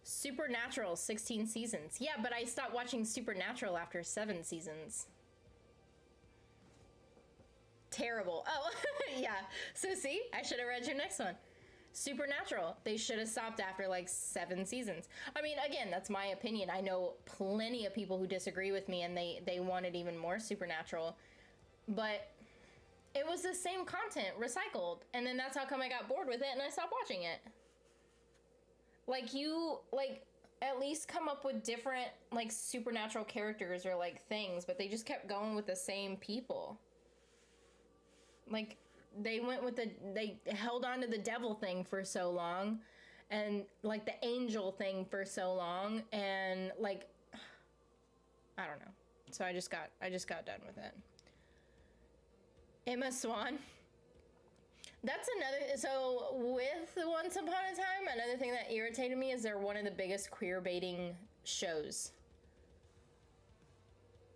Supernatural, 16 seasons. Yeah, but I stopped watching Supernatural after 7 seasons. Terrible. Oh, yeah. So see, I should have read your next one. Supernatural. They should have stopped after like 7 seasons. I mean, again, that's my opinion. I know plenty of people who disagree with me and they wanted even more Supernatural. But it was the same content recycled. And then that's how come I got bored with it and I stopped watching it. Like, you, like, at least come up with different, like, supernatural characters or, like, things. But they just kept going with the same people. Like, they went with they held on to the devil thing for so long. And, like, the angel thing for so long. And, like, I don't know. So I just got done with it. Emma Swan. That's another, so with Once Upon a Time, another thing that irritated me is they're one of the biggest queer baiting shows.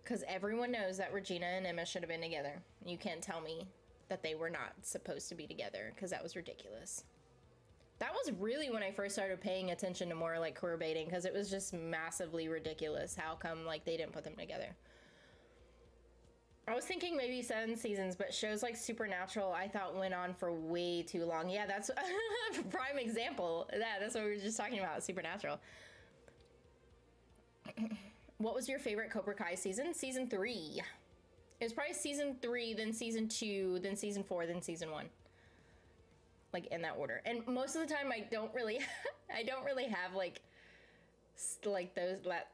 Because everyone knows that Regina and Emma should have been together. You can't tell me that they were not supposed to be together, because that was ridiculous. That was really when I first started paying attention to more like queer baiting, because it was just massively ridiculous. How come like they didn't put them together? I was thinking maybe 7 seasons, but shows like Supernatural I thought went on for way too long. Yeah, that's a prime example. That's what we were just talking about, Supernatural. What was your favorite Cobra Kai season? Season 3. It was probably season 3, then season 2, then season 4, then season 1. Like in that order. And most of the time I don't really have like those that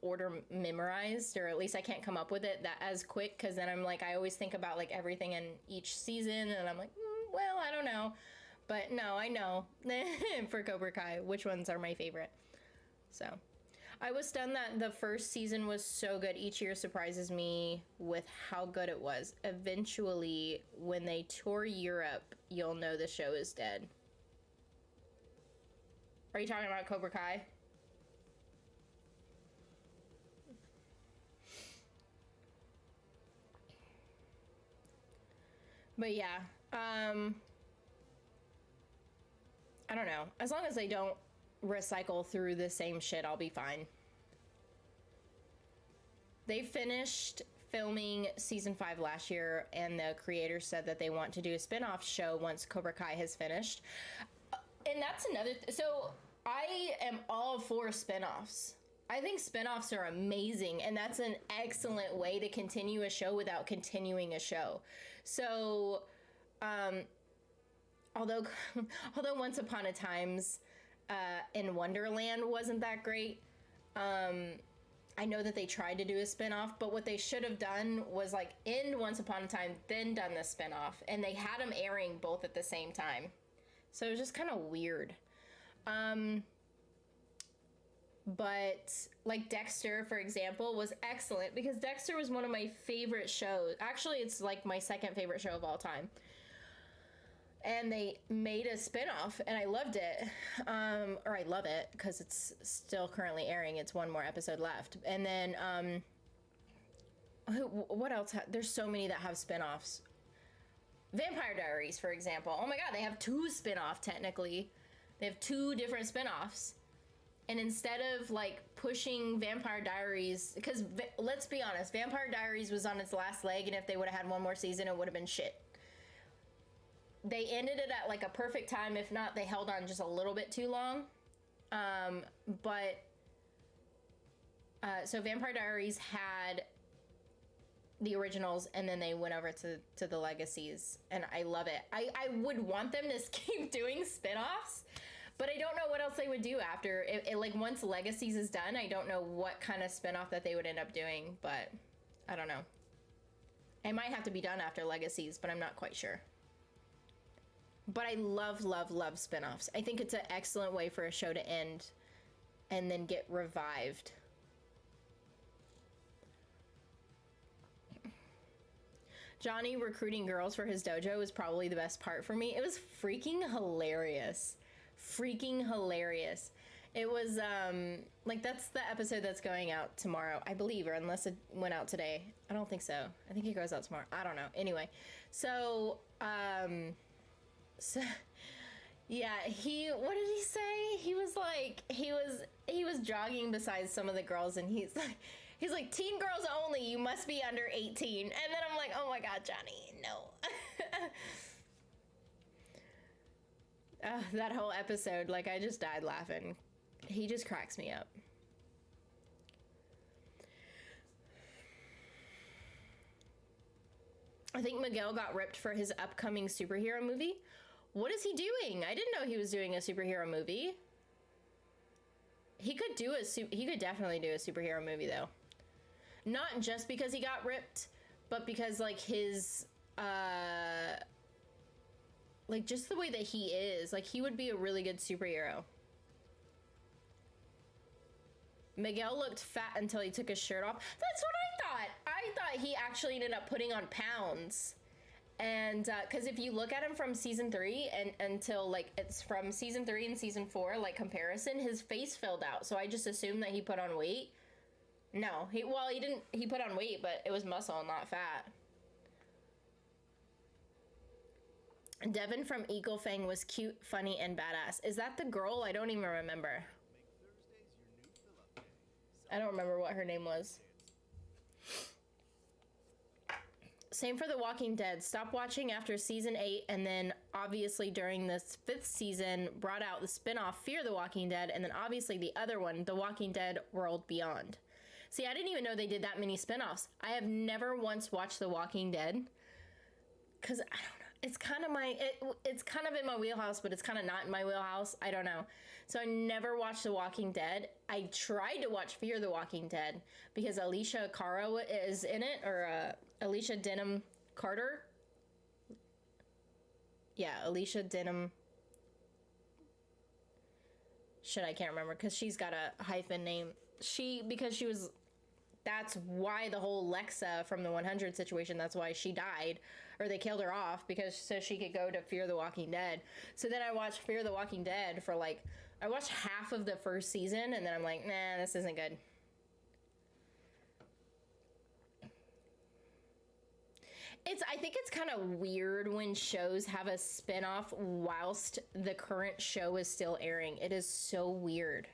order memorized, or at least I can't come up with it that as quick, because then I'm like, I always think about like everything in each season, and I'm like, well, I don't know. But no, I know for Cobra Kai which ones are my favorite. So I was stunned that the first season was so good. Each year surprises me with how good it was. Eventually, when they tour Europe, you'll know the show is dead. Are you talking about Cobra Kai? But yeah, I don't know. As long as they don't recycle through the same shit, I'll be fine. They finished filming season 5 last year, and the creators said that they want to do a spin-off show once Cobra Kai has finished. And that's another so I am all for spin-offs. I think spin-offs are amazing, and that's an excellent way to continue a show without continuing a show. So although Once Upon a Time's in Wonderland wasn't that great, I know that they tried to do a spin-off, but what they should have done was like end Once Upon a Time, then done the spin-off, and they had them airing both at the same time. So it was just kind of weird. But like Dexter, for example, was excellent, because Dexter was one of my favorite shows. Actually, it's like my second favorite show of all time. And they made a spin-off, and I loved it. Or I love it, because it's still currently airing. It's one more episode left. And then, what else? There's so many that have spin-offs. Vampire Diaries, for example. Oh my god, they have 2 spin-offs, technically. They have 2 different spin-offs. And instead of, like, pushing Vampire Diaries... Because, let's be honest, Vampire Diaries was on its last leg, and if they would have had one more season, it would have been shit. They ended it at, like, a perfect time. If not, they held on just a little bit too long. So Vampire Diaries had the originals, and then they went over to the legacies, and I love it. I would want them to keep doing spin-offs, but I don't know what else they would do after it. Like, once Legacies is done, I don't know what kind of spin-off that they would end up doing, but I don't know. It might have to be done after Legacies, but I'm not quite sure. But I love, love, love spin-offs. I think it's an excellent way for a show to end and then get revived. Johnny recruiting girls for his dojo was probably the best part for me. It was freaking hilarious. Freaking hilarious. It was, like, that's the episode that's going out tomorrow, I believe, or unless it went out today. I don't think so. I think it goes out tomorrow. I don't know. Anyway, so, yeah, what did he say? He was like, he was jogging beside some of the girls, and he's like, teen girls only, you must be under 18. And then I'm like, oh my god, Johnny, no. That whole episode, like, I just died laughing. He just cracks me up. I think Miguel got ripped for his upcoming superhero movie. What is he doing? I didn't know he was doing a superhero movie. He could definitely do a superhero movie, though. Not just because he got ripped, but because, like, his, like, just the way that he is. Like, he would be a really good superhero. Miguel looked fat until he took his shirt off. That's what I thought. I thought he actually ended up putting on pounds. And because if you look at him from season 3 and until like it's from season 3 and season 4, like comparison, his face filled out. So I just assumed that he put on weight. No, he didn't. He put on weight, but it was muscle, not fat. Devin from Eagle Fang was cute, funny, and badass. Is that the girl? I don't even remember. I don't remember what her name was. Same for The Walking Dead. Stopped watching after season 8, and then obviously during this 5th season brought out the spin-off Fear the Walking Dead, and then obviously the other one, The Walking Dead World Beyond. See, I didn't even know they did that many spin-offs. I have never once watched The Walking Dead, because I don't know. It's kind of it's kind of in my wheelhouse, but it's kind of not in my wheelhouse. I don't know. So I never watched The Walking Dead. I tried to watch Fear the Walking Dead because Alicia Cara is in it, or Alicia Denham Carter. Yeah, Alicia Denham. Shit, I can't remember because she's got a hyphen name. That's why the whole Lexa from the 100 situation, that's why she died, or they killed her off, because so she could go to Fear the Walking Dead. So then I watched Fear the Walking Dead for like, I watched half of the first season, and then I'm like, nah, this isn't good. I think it's kind of weird when shows have a spin-off whilst the current show is still airing. It is so weird.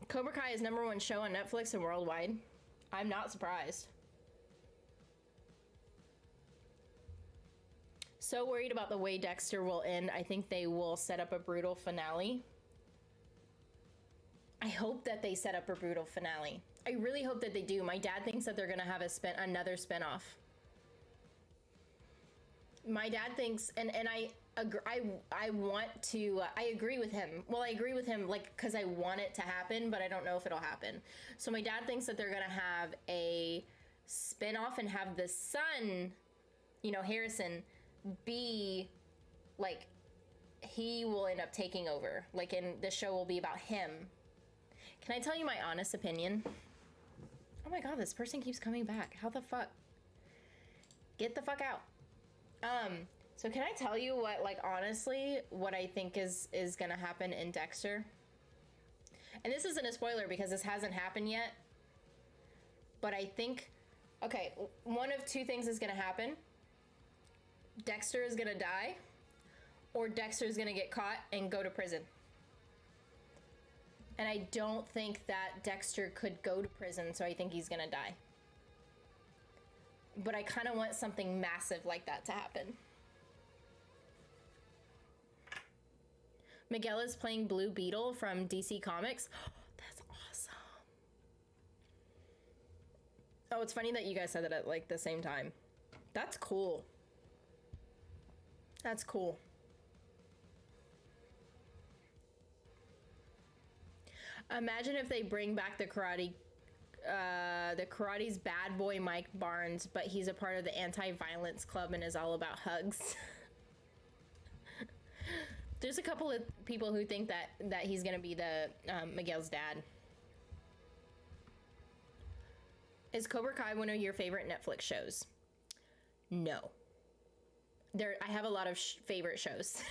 Cobra Kai is #1 show on Netflix and worldwide. I'm not surprised. So worried about the way Dexter will end. I think they will set up a brutal finale. I hope that they set up a brutal finale. I really hope that they do. My dad thinks that they're gonna have another spinoff. My dad thinks, and I want to, I agree with him. Well, I agree with him, like, because I want it to happen, but I don't know if it'll happen. So my dad thinks that they're going to have a spin-off and have the son, you know, Harrison, be, like, he will end up taking over. Like, and the show will be about him. Can I tell you my honest opinion? Oh my god, this person keeps coming back. How the fuck? Get the fuck out. So can I tell you what, like, honestly, what I think is gonna happen in Dexter? And this isn't a spoiler because this hasn't happened yet. But I think, okay, one of two things is gonna happen. Dexter is gonna die, or Dexter is gonna get caught and go to prison. And I don't think that Dexter could go to prison, so I think he's gonna die. But I kind of want something massive like that to happen. Miguel is playing Blue Beetle from DC Comics. Oh, that's awesome. Oh, it's funny that you guys said that at like the same time. That's cool. That's cool. Imagine if they bring back the Karate's bad boy Mike Barnes, but he's a part of the anti-violence club and is all about hugs. There's a couple of people who think that he's gonna be the Miguel's dad. Is Cobra Kai one of your favorite Netflix shows? No. I have a lot of favorite shows.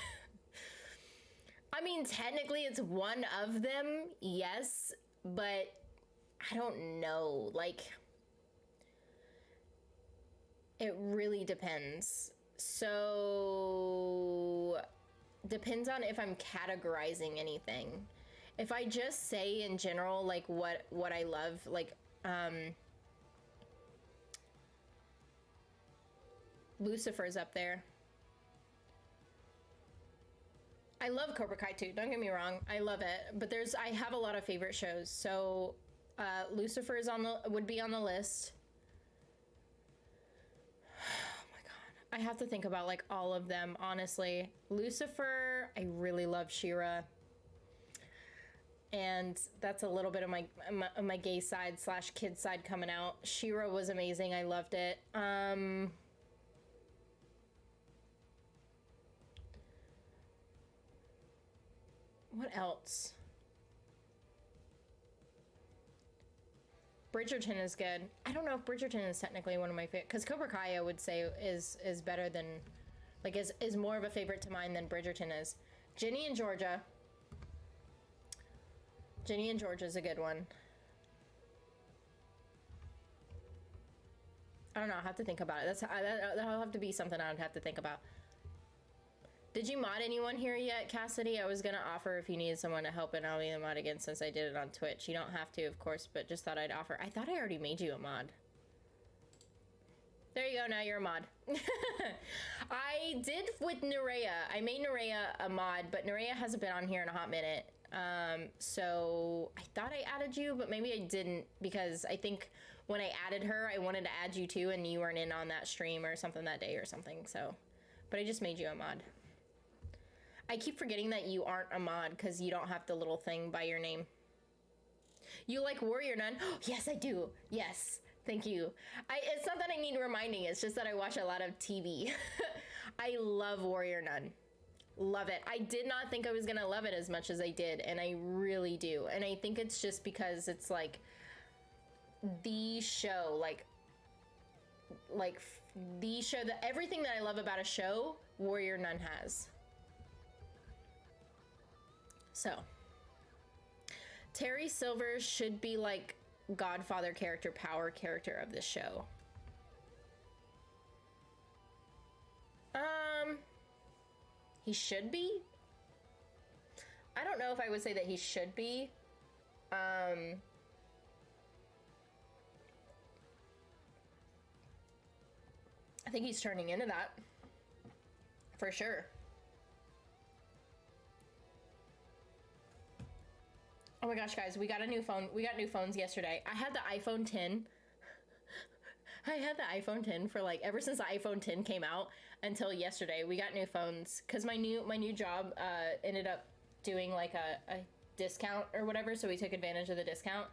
I mean, technically it's one of them, yes, but I don't know, like, it really depends. So, depends on if I'm categorizing anything. If I just say in general, like, what I love, like, Lucifer's up there. I love Cobra Kai too, don't get me wrong, I love it, but I have a lot of favorite shows, so Lucifer would be on the list. Oh my god, I have to think about like all of them, honestly. Lucifer, I really love She-Ra, and that's a little bit of my gay side / kid side coming out. She-Ra was amazing, I loved it. What else? Bridgerton is good. I don't know if Bridgerton is technically one of my favorite, because Cobra Kai I would say is better than, like, is more of a favorite to mine than Bridgerton is. Ginny and Georgia. Ginny and Georgia is a good one. I don't know, I'll have to think about it. That'll have to be something I would have to think about. Did you mod anyone here yet, Cassidy? I was gonna offer if you needed someone to help, and I'll be the mod again since I did it on Twitch. You don't have to, of course, but just thought I'd offer. I thought I already made you a mod. There you go, now you're a mod. I did with Nerea. I made Nerea a mod, but Nerea hasn't been on here in a hot minute. So I thought I added you, but maybe I didn't, because I think when I added her, I wanted to add you too, and you weren't in on that stream or something that day or something, so. But I just made you a mod. I keep forgetting that you aren't a mod because you don't have the little thing by your name. You like Warrior Nun? Oh, yes, I do. Yes. Thank you. It's not that I need reminding. It's just that I watch a lot of TV. I love Warrior Nun. Love it. I did not think I was going to love it as much as I did, and I really do. And I think it's just because it's like the show, like the show, that everything that I love about a show, Warrior Nun has. So, Terry Silver should be like Godfather character, power character of this show. He should be. I don't know if I would say that he should be. I think he's turning into that. For sure. Oh my gosh, guys, we got a new phone. We got new phones yesterday. I had the iPhone 10. I had the iPhone 10 for like, ever since the iPhone 10 came out until yesterday. We got new phones because my new job ended up doing like a discount or whatever, so we took advantage of the discount.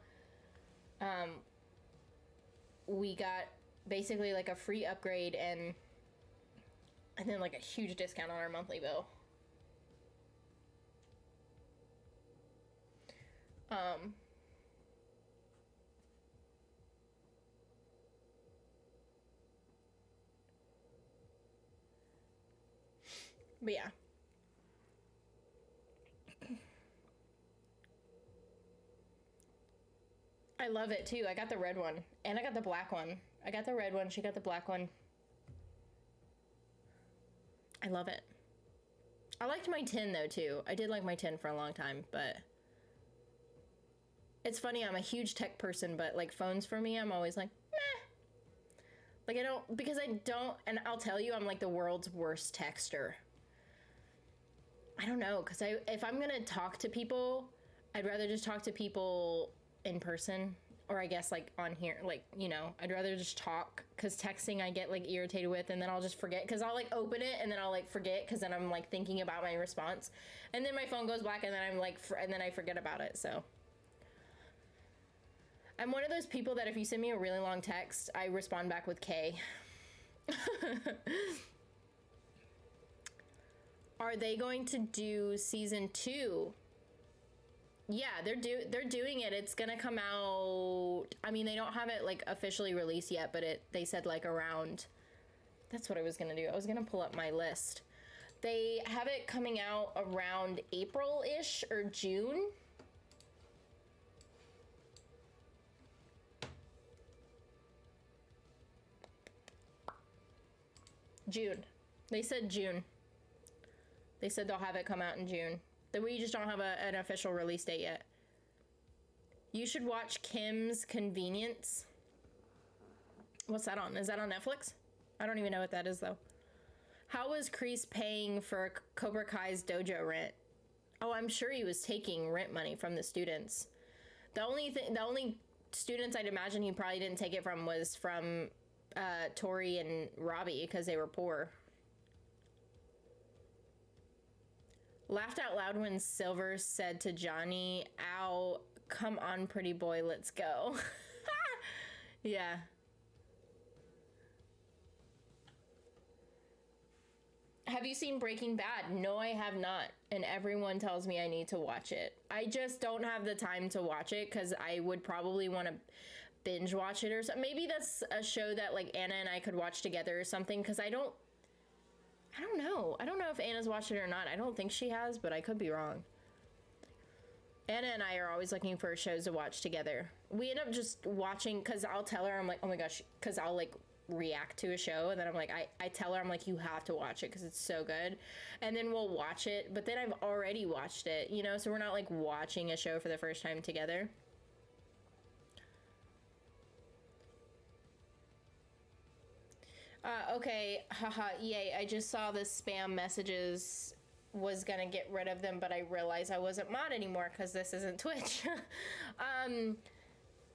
We got basically like a free upgrade and then like a huge discount on our monthly bill. But yeah. I love it too. I got the red one and I got the black one. I got the red one. She got the black one. I love it. I liked my 10 though too. I did like my 10 for a long time, but it's funny, I'm a huge tech person, but like phones for me, I'm always like, meh. Like I don't, because I don't, and I'll tell you, I'm like the world's worst texter. I don't know, because if I'm gonna talk to people, I'd rather just talk to people in person, or I guess like on here, like, you know, I'd rather just talk, because texting I get like irritated with, and then I'll just forget, because I'll like open it, and then I'll like forget, because then I'm like thinking about my response, and then my phone goes black, and then I'm like, and then I forget about it, so. I'm one of those people that if you send me a really long text, I respond back with K. Are they going to do season 2? Yeah, they're doing it. It's gonna come out. I mean, they don't have it like officially released yet, but they said like around. That's what I was gonna do. I was gonna pull up my list. They have it coming out around April-ish or June. June. They said June. They said they'll have it come out in June. We just don't have an official release date yet. You should watch Kim's Convenience. What's that on? Is that on Netflix? I don't even know what that is though. How was Kreese paying for Cobra Kai's dojo rent? Oh, I'm sure he was taking rent money from the students. The only students I'd imagine he probably didn't take it from was from Tori and Robbie, because they were poor. Laughed out loud when Silver said to Johnny, ow, come on, pretty boy, let's go. Yeah. Have you seen Breaking Bad? No, I have not. And everyone tells me I need to watch it. I just don't have the time to watch it because I would probably want to binge watch it or something. Maybe that's a show that like Anna and I could watch together or something, because I don't know. I don't know if Anna's watched it or not. I don't think she has, but I could be wrong. Anna and I are always looking for shows to watch together. We end up just watching, because I'll tell her, I'm like, oh my gosh, because I'll like react to a show, and then I'm like, I tell her, I'm like, you have to watch it because it's so good. And then we'll watch it, but then I've already watched it, you know, so we're not like watching a show for the first time together. Okay, haha, yay, I just saw the spam messages, was gonna get rid of them, but I realized I wasn't mod anymore because this isn't Twitch.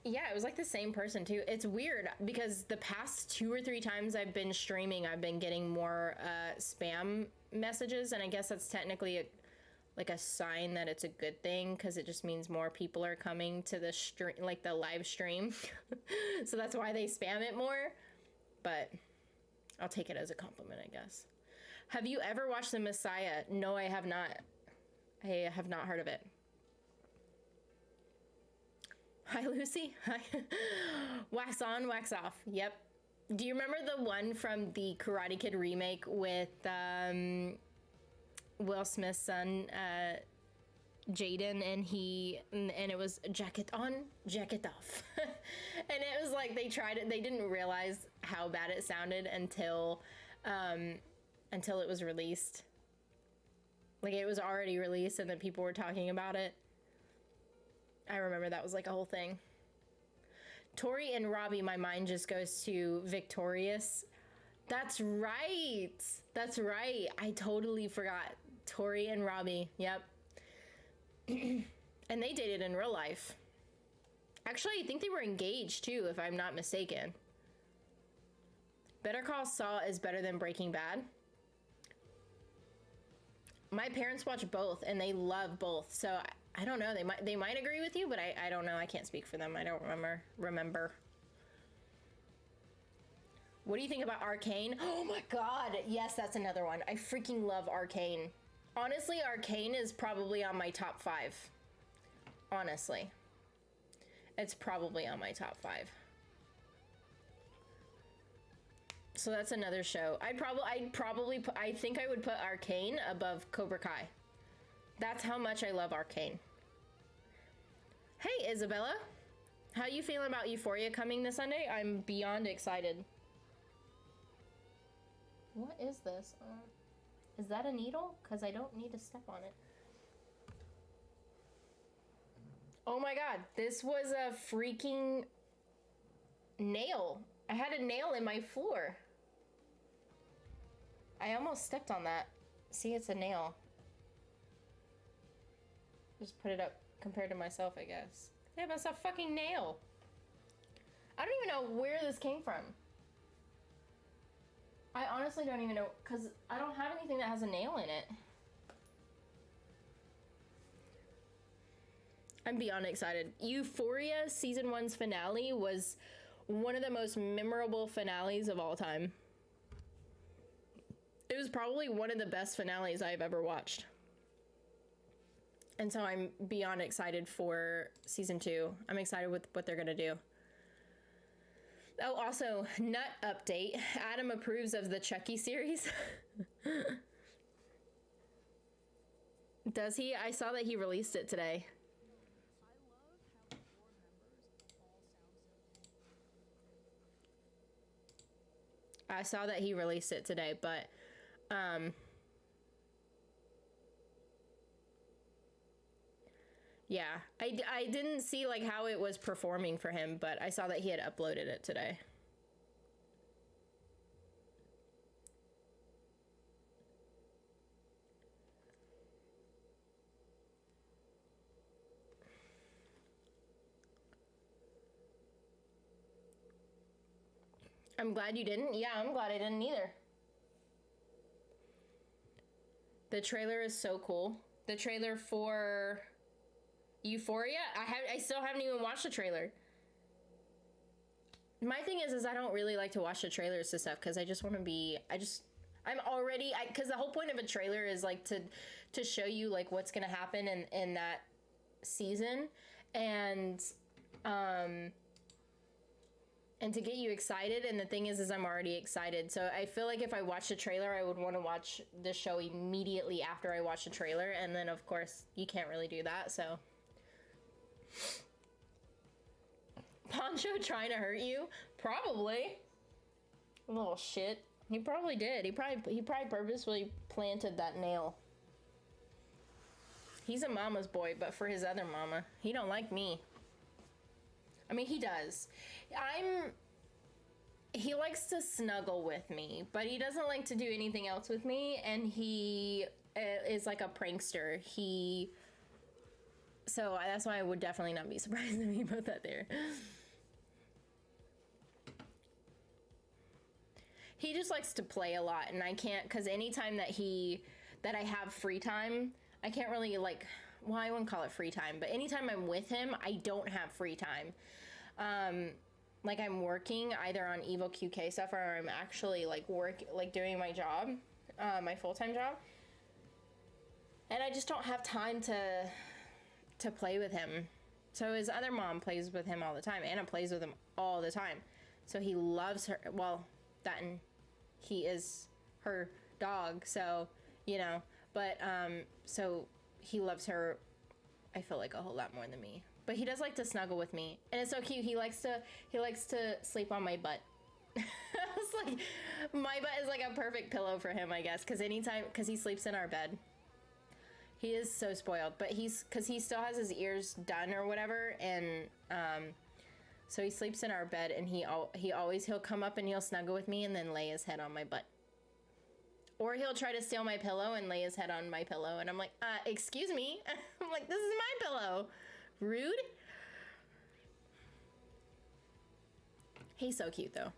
Yeah, it was like the same person too. It's weird because the past 2 or 3 times I've been streaming, I've been getting more spam messages, and I guess that's technically like a sign that it's a good thing, because it just means more people are coming to the stream, like the live stream. So that's why they spam it more, but I'll take it as a compliment, I guess. Have you ever watched The Messiah? No, I have not. I have not heard of it. Hi, Lucy. Hi. Wax on, wax off. Yep. Do you remember the one from the Karate Kid remake with Will Smith's son, Jaden, and it was jacket on, jacket off. And it was like they tried it, they didn't realize how bad it sounded until it was released. Like, it was already released and then people were talking about it. I remember that was like a whole thing. Tori and Robbie, my mind just goes to Victorious. That's right. That's right. I totally forgot. Tori and Robbie. Yep. And they dated in real life. Actually, I think they were engaged too, if I'm not mistaken. Better Call Saul is better than Breaking Bad. My parents watch both and they love both. So I don't know. They might agree with you, but I don't know. I can't speak for them. I don't remember. What do you think about Arcane? Oh my God. Yes, that's another one. I freaking love Arcane. Honestly, Arcane is probably on my top 5. Honestly. It's probably on my top 5. So that's another show. I think I would put Arcane above Cobra Kai. That's how much I love Arcane. Hey, Isabella. How you feeling about Euphoria coming this Sunday? I'm beyond excited. What is this? Is that a needle? Because I don't need to step on it. Oh my God, this was a freaking nail. I had a nail in my floor. I almost stepped on that. See, it's a nail. Just put it up compared to myself, I guess. Yeah, but it's a fucking nail. I don't even know where this came from. I honestly don't even know, because I don't have anything that has a nail in it. I'm beyond excited. Euphoria Season 1's finale was one of the most memorable finales of all time. It was probably one of the best finales I've ever watched. And so I'm beyond excited for Season 2. I'm excited with what they're gonna do. Oh, also, nut update. Adam approves of the Chucky series. Does he? I saw that he released it today. I saw that he released it today, but yeah, I didn't see like how it was performing for him, but I saw that he had uploaded it today. I'm glad you didn't. Yeah, I'm glad I didn't either. The trailer is so cool. The trailer for Euphoria, I still haven't even watched the trailer. My thing is I don't really like to watch the trailers to stuff because I just want to be, because the whole point of a trailer is like to show you like what's gonna happen in that season, and and to get you excited. And the thing is I'm already excited. So I feel like if I watched a trailer, I would want to watch the show immediately after I watch the trailer. And then, of course, you can't really do that, so. Poncho trying to hurt you? Probably. Little shit. He probably did. He probably purposefully planted that nail. He's a mama's boy, but for his other mama. He don't like me. I mean, he does. He likes to snuggle with me, but he doesn't like to do anything else with me, and he is like a prankster. So that's why I would definitely not be surprised if he put that there. He just likes to play a lot, and I can't, because anytime that I have free time, I can't really, like, well, I wouldn't call it free time, but anytime I'm with him, I don't have free time. Like, I'm working either on Evo QK stuff, or I'm actually, like, doing my job, my full-time job, and I just don't have time to play with him. So his other mom plays with him all the time. Anna plays with him all the time. So he loves her. Well, that and he is her dog. So, you know, but, so he loves her, I feel like, a whole lot more than me. But he does like to snuggle with me. And it's so cute. He likes to sleep on my butt. It's like, my butt is like a perfect pillow for him, I guess. Because he sleeps in our bed. He is so spoiled, but because he still has his ears done or whatever, and so he sleeps in our bed, and he'll come up and he'll snuggle with me and then lay his head on my butt. Or he'll try to steal my pillow and lay his head on my pillow, and I'm like, excuse me. I'm like, this is my pillow. Rude. He's so cute though.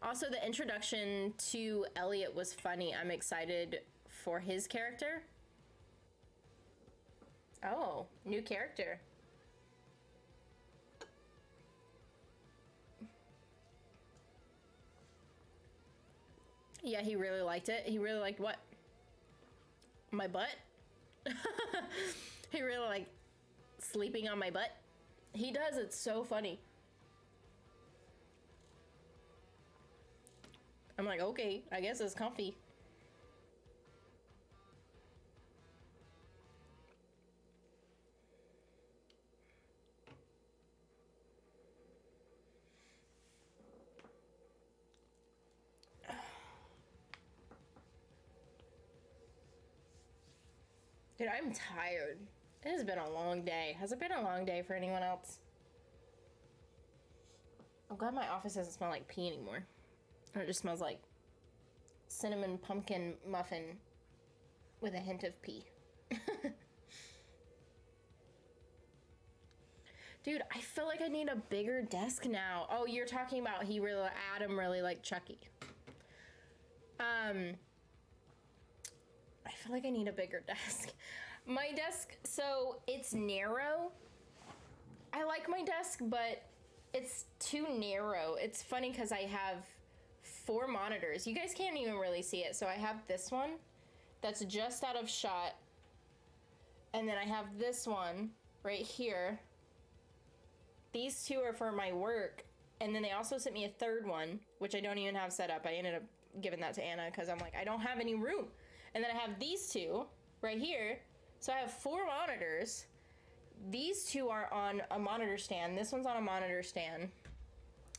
Also, the introduction to Elliot was funny. I'm excited for his character. Oh, new character. Yeah, he really liked it. He really liked what? My butt? He really liked sleeping on my butt. He does, it's so funny. I'm like, okay, I guess it's comfy. Dude, I'm tired. It has been a long day. Has it been a long day for anyone else? I'm glad my office doesn't smell like pee anymore. It just smells like cinnamon pumpkin muffin with a hint of pee. Dude, I feel like I need a bigger desk now. Oh, you're talking about Adam really liked Chucky. I feel like I need a bigger desk. My desk, so it's narrow. I like my desk, but it's too narrow. It's funny because I have 4 monitors. You guys can't even really see it. So I have this one that's just out of shot. And then I have this one right here. These 2 are for my work. And then they also sent me a 3rd one, which I don't even have set up. I ended up giving that to Anna because I'm like, I don't have any room. And then I have these 2 right here. So I have 4 monitors. These 2 are on a monitor stand. This one's on a monitor stand.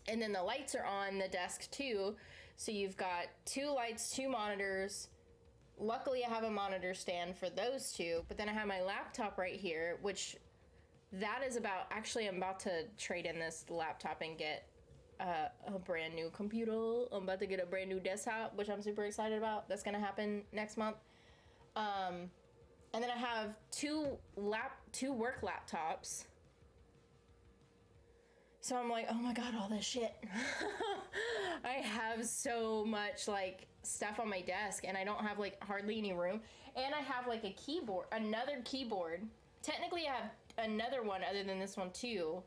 And then the lights are on the desk too. So you've got 2 lights, 2 monitors. Luckily I have a monitor stand for those 2. But then I have my laptop right here, which that is actually I'm about to trade in this laptop and get a brand new computer. I'm about to get a brand new desktop, which I'm super excited about. That's gonna happen next month. And then I have 2 work laptops. So I'm like, oh my god, all this shit. I have so much like stuff on my desk, and I don't have like hardly any room. And I have like a keyboard, another keyboard. Technically I have another one other than this one too.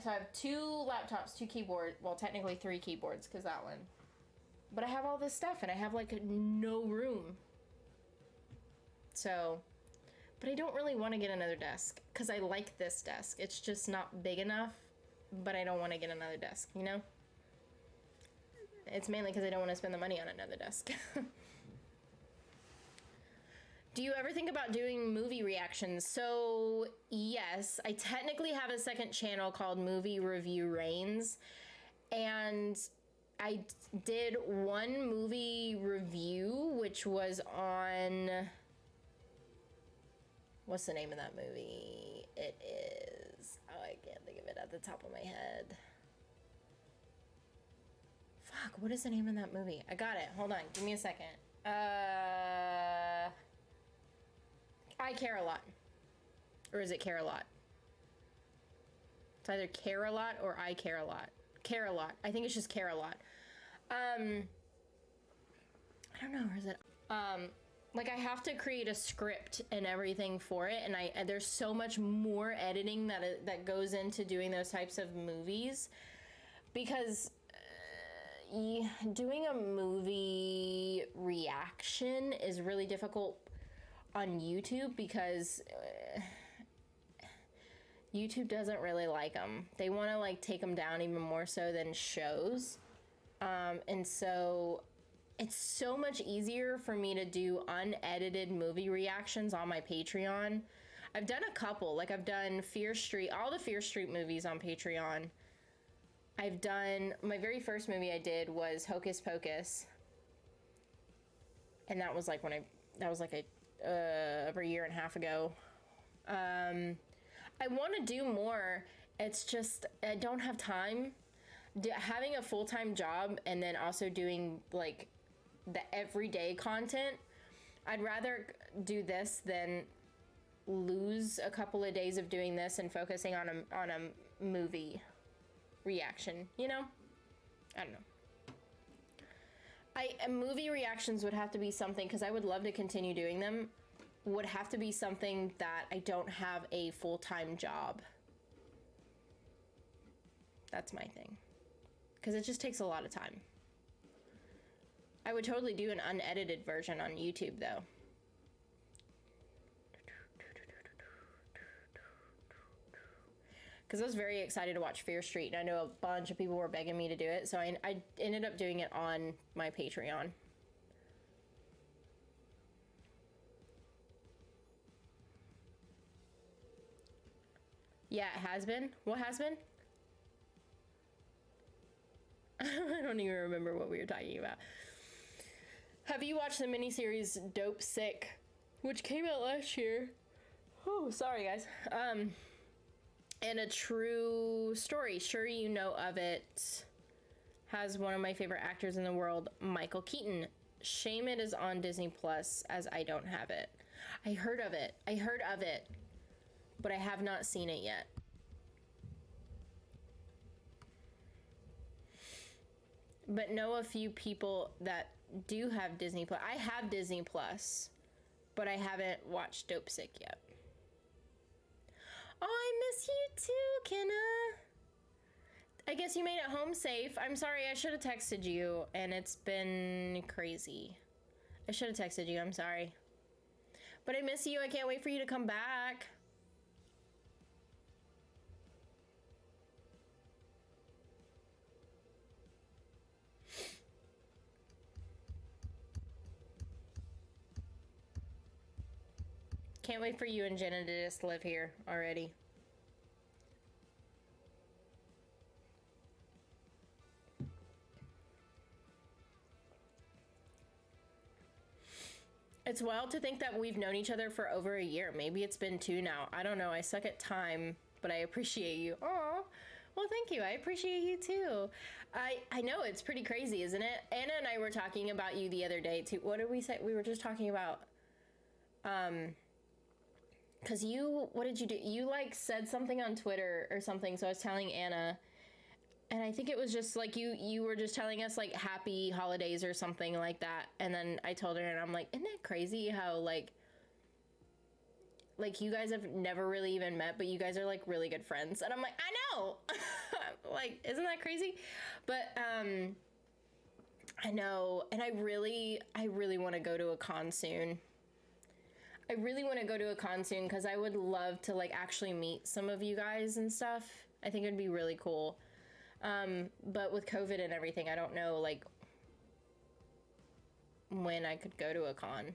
So I have 2 laptops, 2 keyboards. Well, technically 3 keyboards because that one. But I have all this stuff and I have like no room. So, but I don't really want to get another desk because I like this desk. It's just not big enough but I don't want to get another desk, you know? It's mainly because I don't want to spend the money on another desk. Do you ever think about doing movie reactions? So, yes, I technically have a second channel called Movie Review Reigns, and I did one movie review, which was on... What's the name of that movie? It is... Oh, I can't think of it at the top of my head. Fuck, what is the name of that movie? I got it. Hold on, give me a second. I Care a Lot. Or is it Care a Lot? It's either Care a Lot or I Care a Lot. Care a Lot. I think it's just Care a Lot. I don't know, or is it... like, I have to create a script and everything for it, and there's so much more editing that goes into doing those types of movies, because doing a movie reaction is really difficult on YouTube, because YouTube doesn't really like them. They want to like take them down even more so than shows, and so it's so much easier for me to do unedited movie reactions on my Patreon. I've done a couple, like I've done Fear Street, all the Fear Street movies on Patreon. I've done, my very first movie I did was Hocus Pocus, and that was like over a year and a half ago. I want to do more. It's just I don't have time. Having a full-time job and then also doing like the everyday content, I'd rather do this than lose a couple of days of doing this and focusing on a movie reaction, you know? I don't know. Movie reactions would have to be something, because I would love to continue doing them, would have to be something that I don't have a full-time job. That's my thing. Because it just takes a lot of time. I would totally do an unedited version on YouTube, though. Because I was very excited to watch Fear Street, and I know a bunch of people were begging me to do it, so I ended up doing it on my Patreon. Yeah, it has been. What has been? I don't even remember what we were talking about. Have you watched the miniseries Dope Sick, which came out last year? Oh, sorry guys. And a true story. Sure you know of it. Has one of my favorite actors in the world, Michael Keaton. Shame it is on Disney Plus, as I don't have it. I heard of it, but I have not seen it yet. But know a few people that do have Disney Plus. I have Disney Plus, but I haven't watched Dope Sick yet. Oh, I miss you too, Kenna. I guess you made it home safe. I'm sorry, I should have texted you, and it's been crazy. I should have texted you, I'm sorry. But I miss you, I can't wait for you to come back. Can't wait for you and Jenna to just live here already. It's wild to think that we've known each other for over a year. Maybe it's been 2 now. I don't know. I suck at time, but I appreciate you. Aw. Well, thank you. I appreciate you too. I know, it's pretty crazy, isn't it? Anna and I were talking about you the other day too. What did we say? We were just talking about, cause what did you do? You like said something on Twitter or something. So I was telling Anna, and I think it was just like you were just telling us like happy holidays or something like that. And then I told her, and I'm like, isn't it crazy how like you guys have never really even met, but you guys are like really good friends. And I'm like, I know. Like, isn't that crazy? But I know, and I really want to go to a con soon. I really want to go to a con soon, because I would love to like actually meet some of you guys and stuff I think it would be really cool. But with COVID and everything, I don't know, like, when I could go to a con.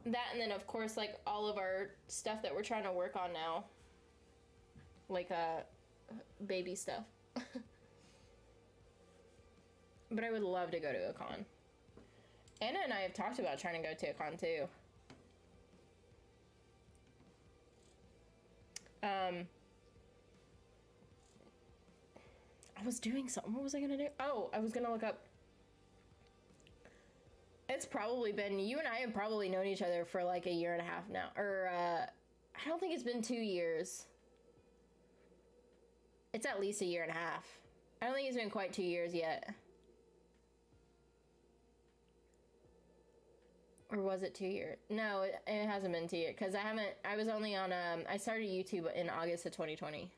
That, and then, of course, like, all of our stuff that we're trying to work on now. Like, baby stuff. But I would love to go to a con. Anna and I have talked about trying to go to a con, too. I was doing something. What was I gonna do? Oh, I was gonna look up. It's probably been, you and I have probably known each other for like a year and a half now. Or, I don't think it's been 2 years. It's at least a year and a half. I don't think it's been quite 2 years yet. Or was it 2 years? No, it hasn't been 2 years. Because I was only on, I started YouTube in August of 2020.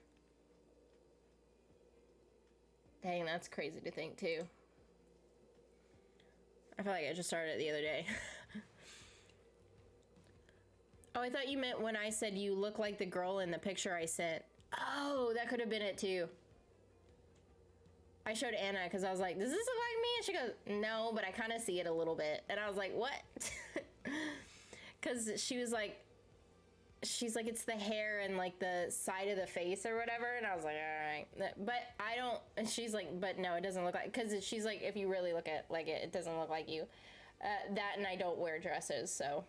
Dang, that's crazy to think, too. I feel like I just started it the other day. Oh, I thought you meant when I said you look like the girl in the picture I sent. Oh, that could have been it, too. I showed Anna because I was like, does this look like me? And she goes, no, but I kind of see it a little bit. And I was like, what? Because she's like, it's the hair and like the side of the face or whatever. And I was like, all right. But I don't, and she's like, but no, it doesn't look like, because she's like, if you really look at like it doesn't look like you. That, and I don't wear dresses, so.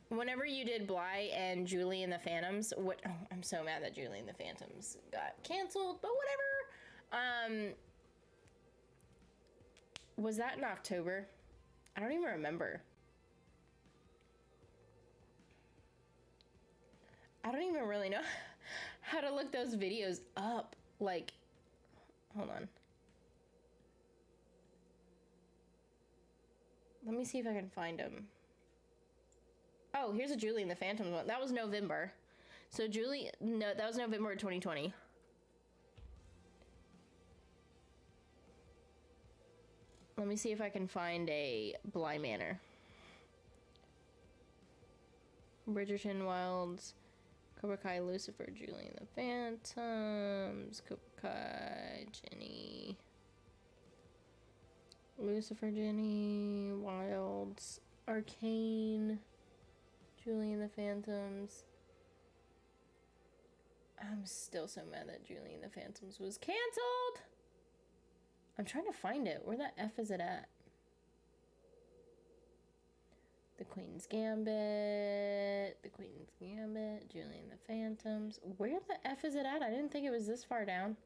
Whenever you did Bly and Julie and the Phantoms, oh, I'm so mad that Julie and the Phantoms got canceled, but whatever. Was that in October? I don't even remember. I don't even really know how to look those videos up. Like, hold on. Let me see if I can find them. Oh, here's a Julie and the Phantoms one. That was November. So no, that was November of 2020. Let me see if I can find a Bly Manor. Bridgerton, Wilds, Cobra Kai, Lucifer, Julie and the Phantoms, Cobra Kai, Jenny, Lucifer, Jenny, Wilds, Arcane, Julie and the Phantoms. I'm still so mad that Julie and the Phantoms was canceled. I'm trying to find it. Where the F is it at? The Queen's Gambit. The Queen's Gambit. Julie and the Phantoms. Where the F is it at? I didn't think it was this far down.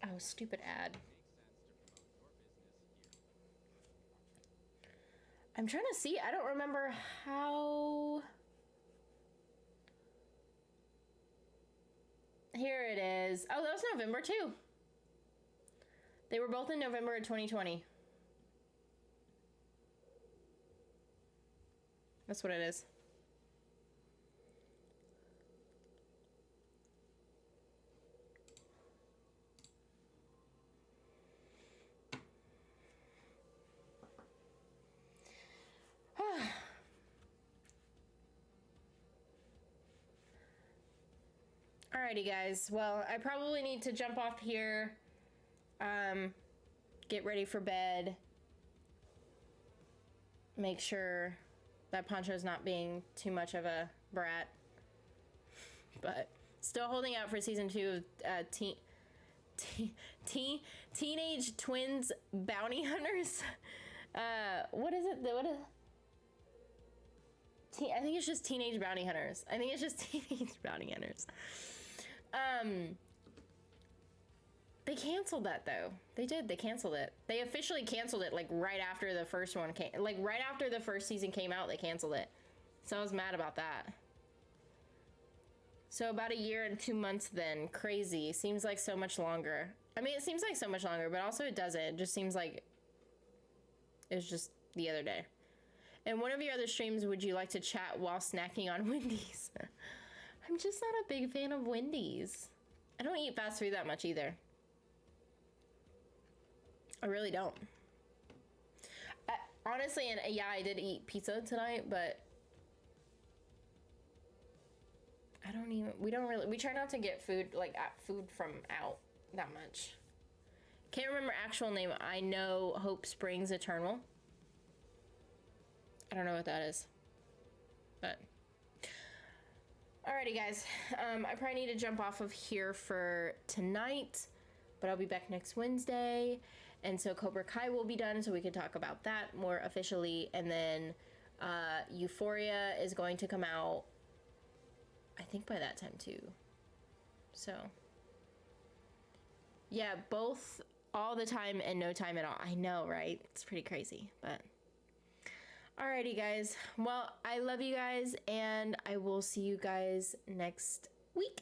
Oh, stupid ad. I'm trying to see. I don't remember how. Here it is. Oh, that was November too. They were both in November of 2020. That's what it is. Alrighty, guys. Well, I probably need to jump off here. Get ready for bed. Make sure that Poncho's not being too much of a brat. But still holding out for season 2 of Teenage Twins Bounty Hunters. What is it? I think it's just Teenage Bounty Hunters. I think it's just Teenage Bounty Hunters. They canceled that though. They did. They canceled it. They officially canceled it like right after the first one came. Like right after the first season came out, they canceled it. So I was mad about that. So about a year and 2 months then. Crazy. Seems like so much longer. I mean, it seems like so much longer, but also it doesn't. It just seems like it was just the other day. In one of your other streams, would you like to chat while snacking on Wendy's? I'm just not a big fan of Wendy's. I don't eat fast food that much either. I really don't. honestly, and yeah, I did eat pizza tonight, but we don't really, we try not to get food, like food from out that much. Can't remember actual name. I know Hope Springs Eternal. I don't know what that is, but alrighty guys, I probably need to jump off of here for tonight, but I'll be back next Wednesday, and so Cobra Kai will be done, so we can talk about that more officially, and then Euphoria is going to come out, I think by that time too. So yeah, both all the time and no time at all. I know, right? It's pretty crazy, but alrighty guys, well, I love you guys, and I will see you guys next week.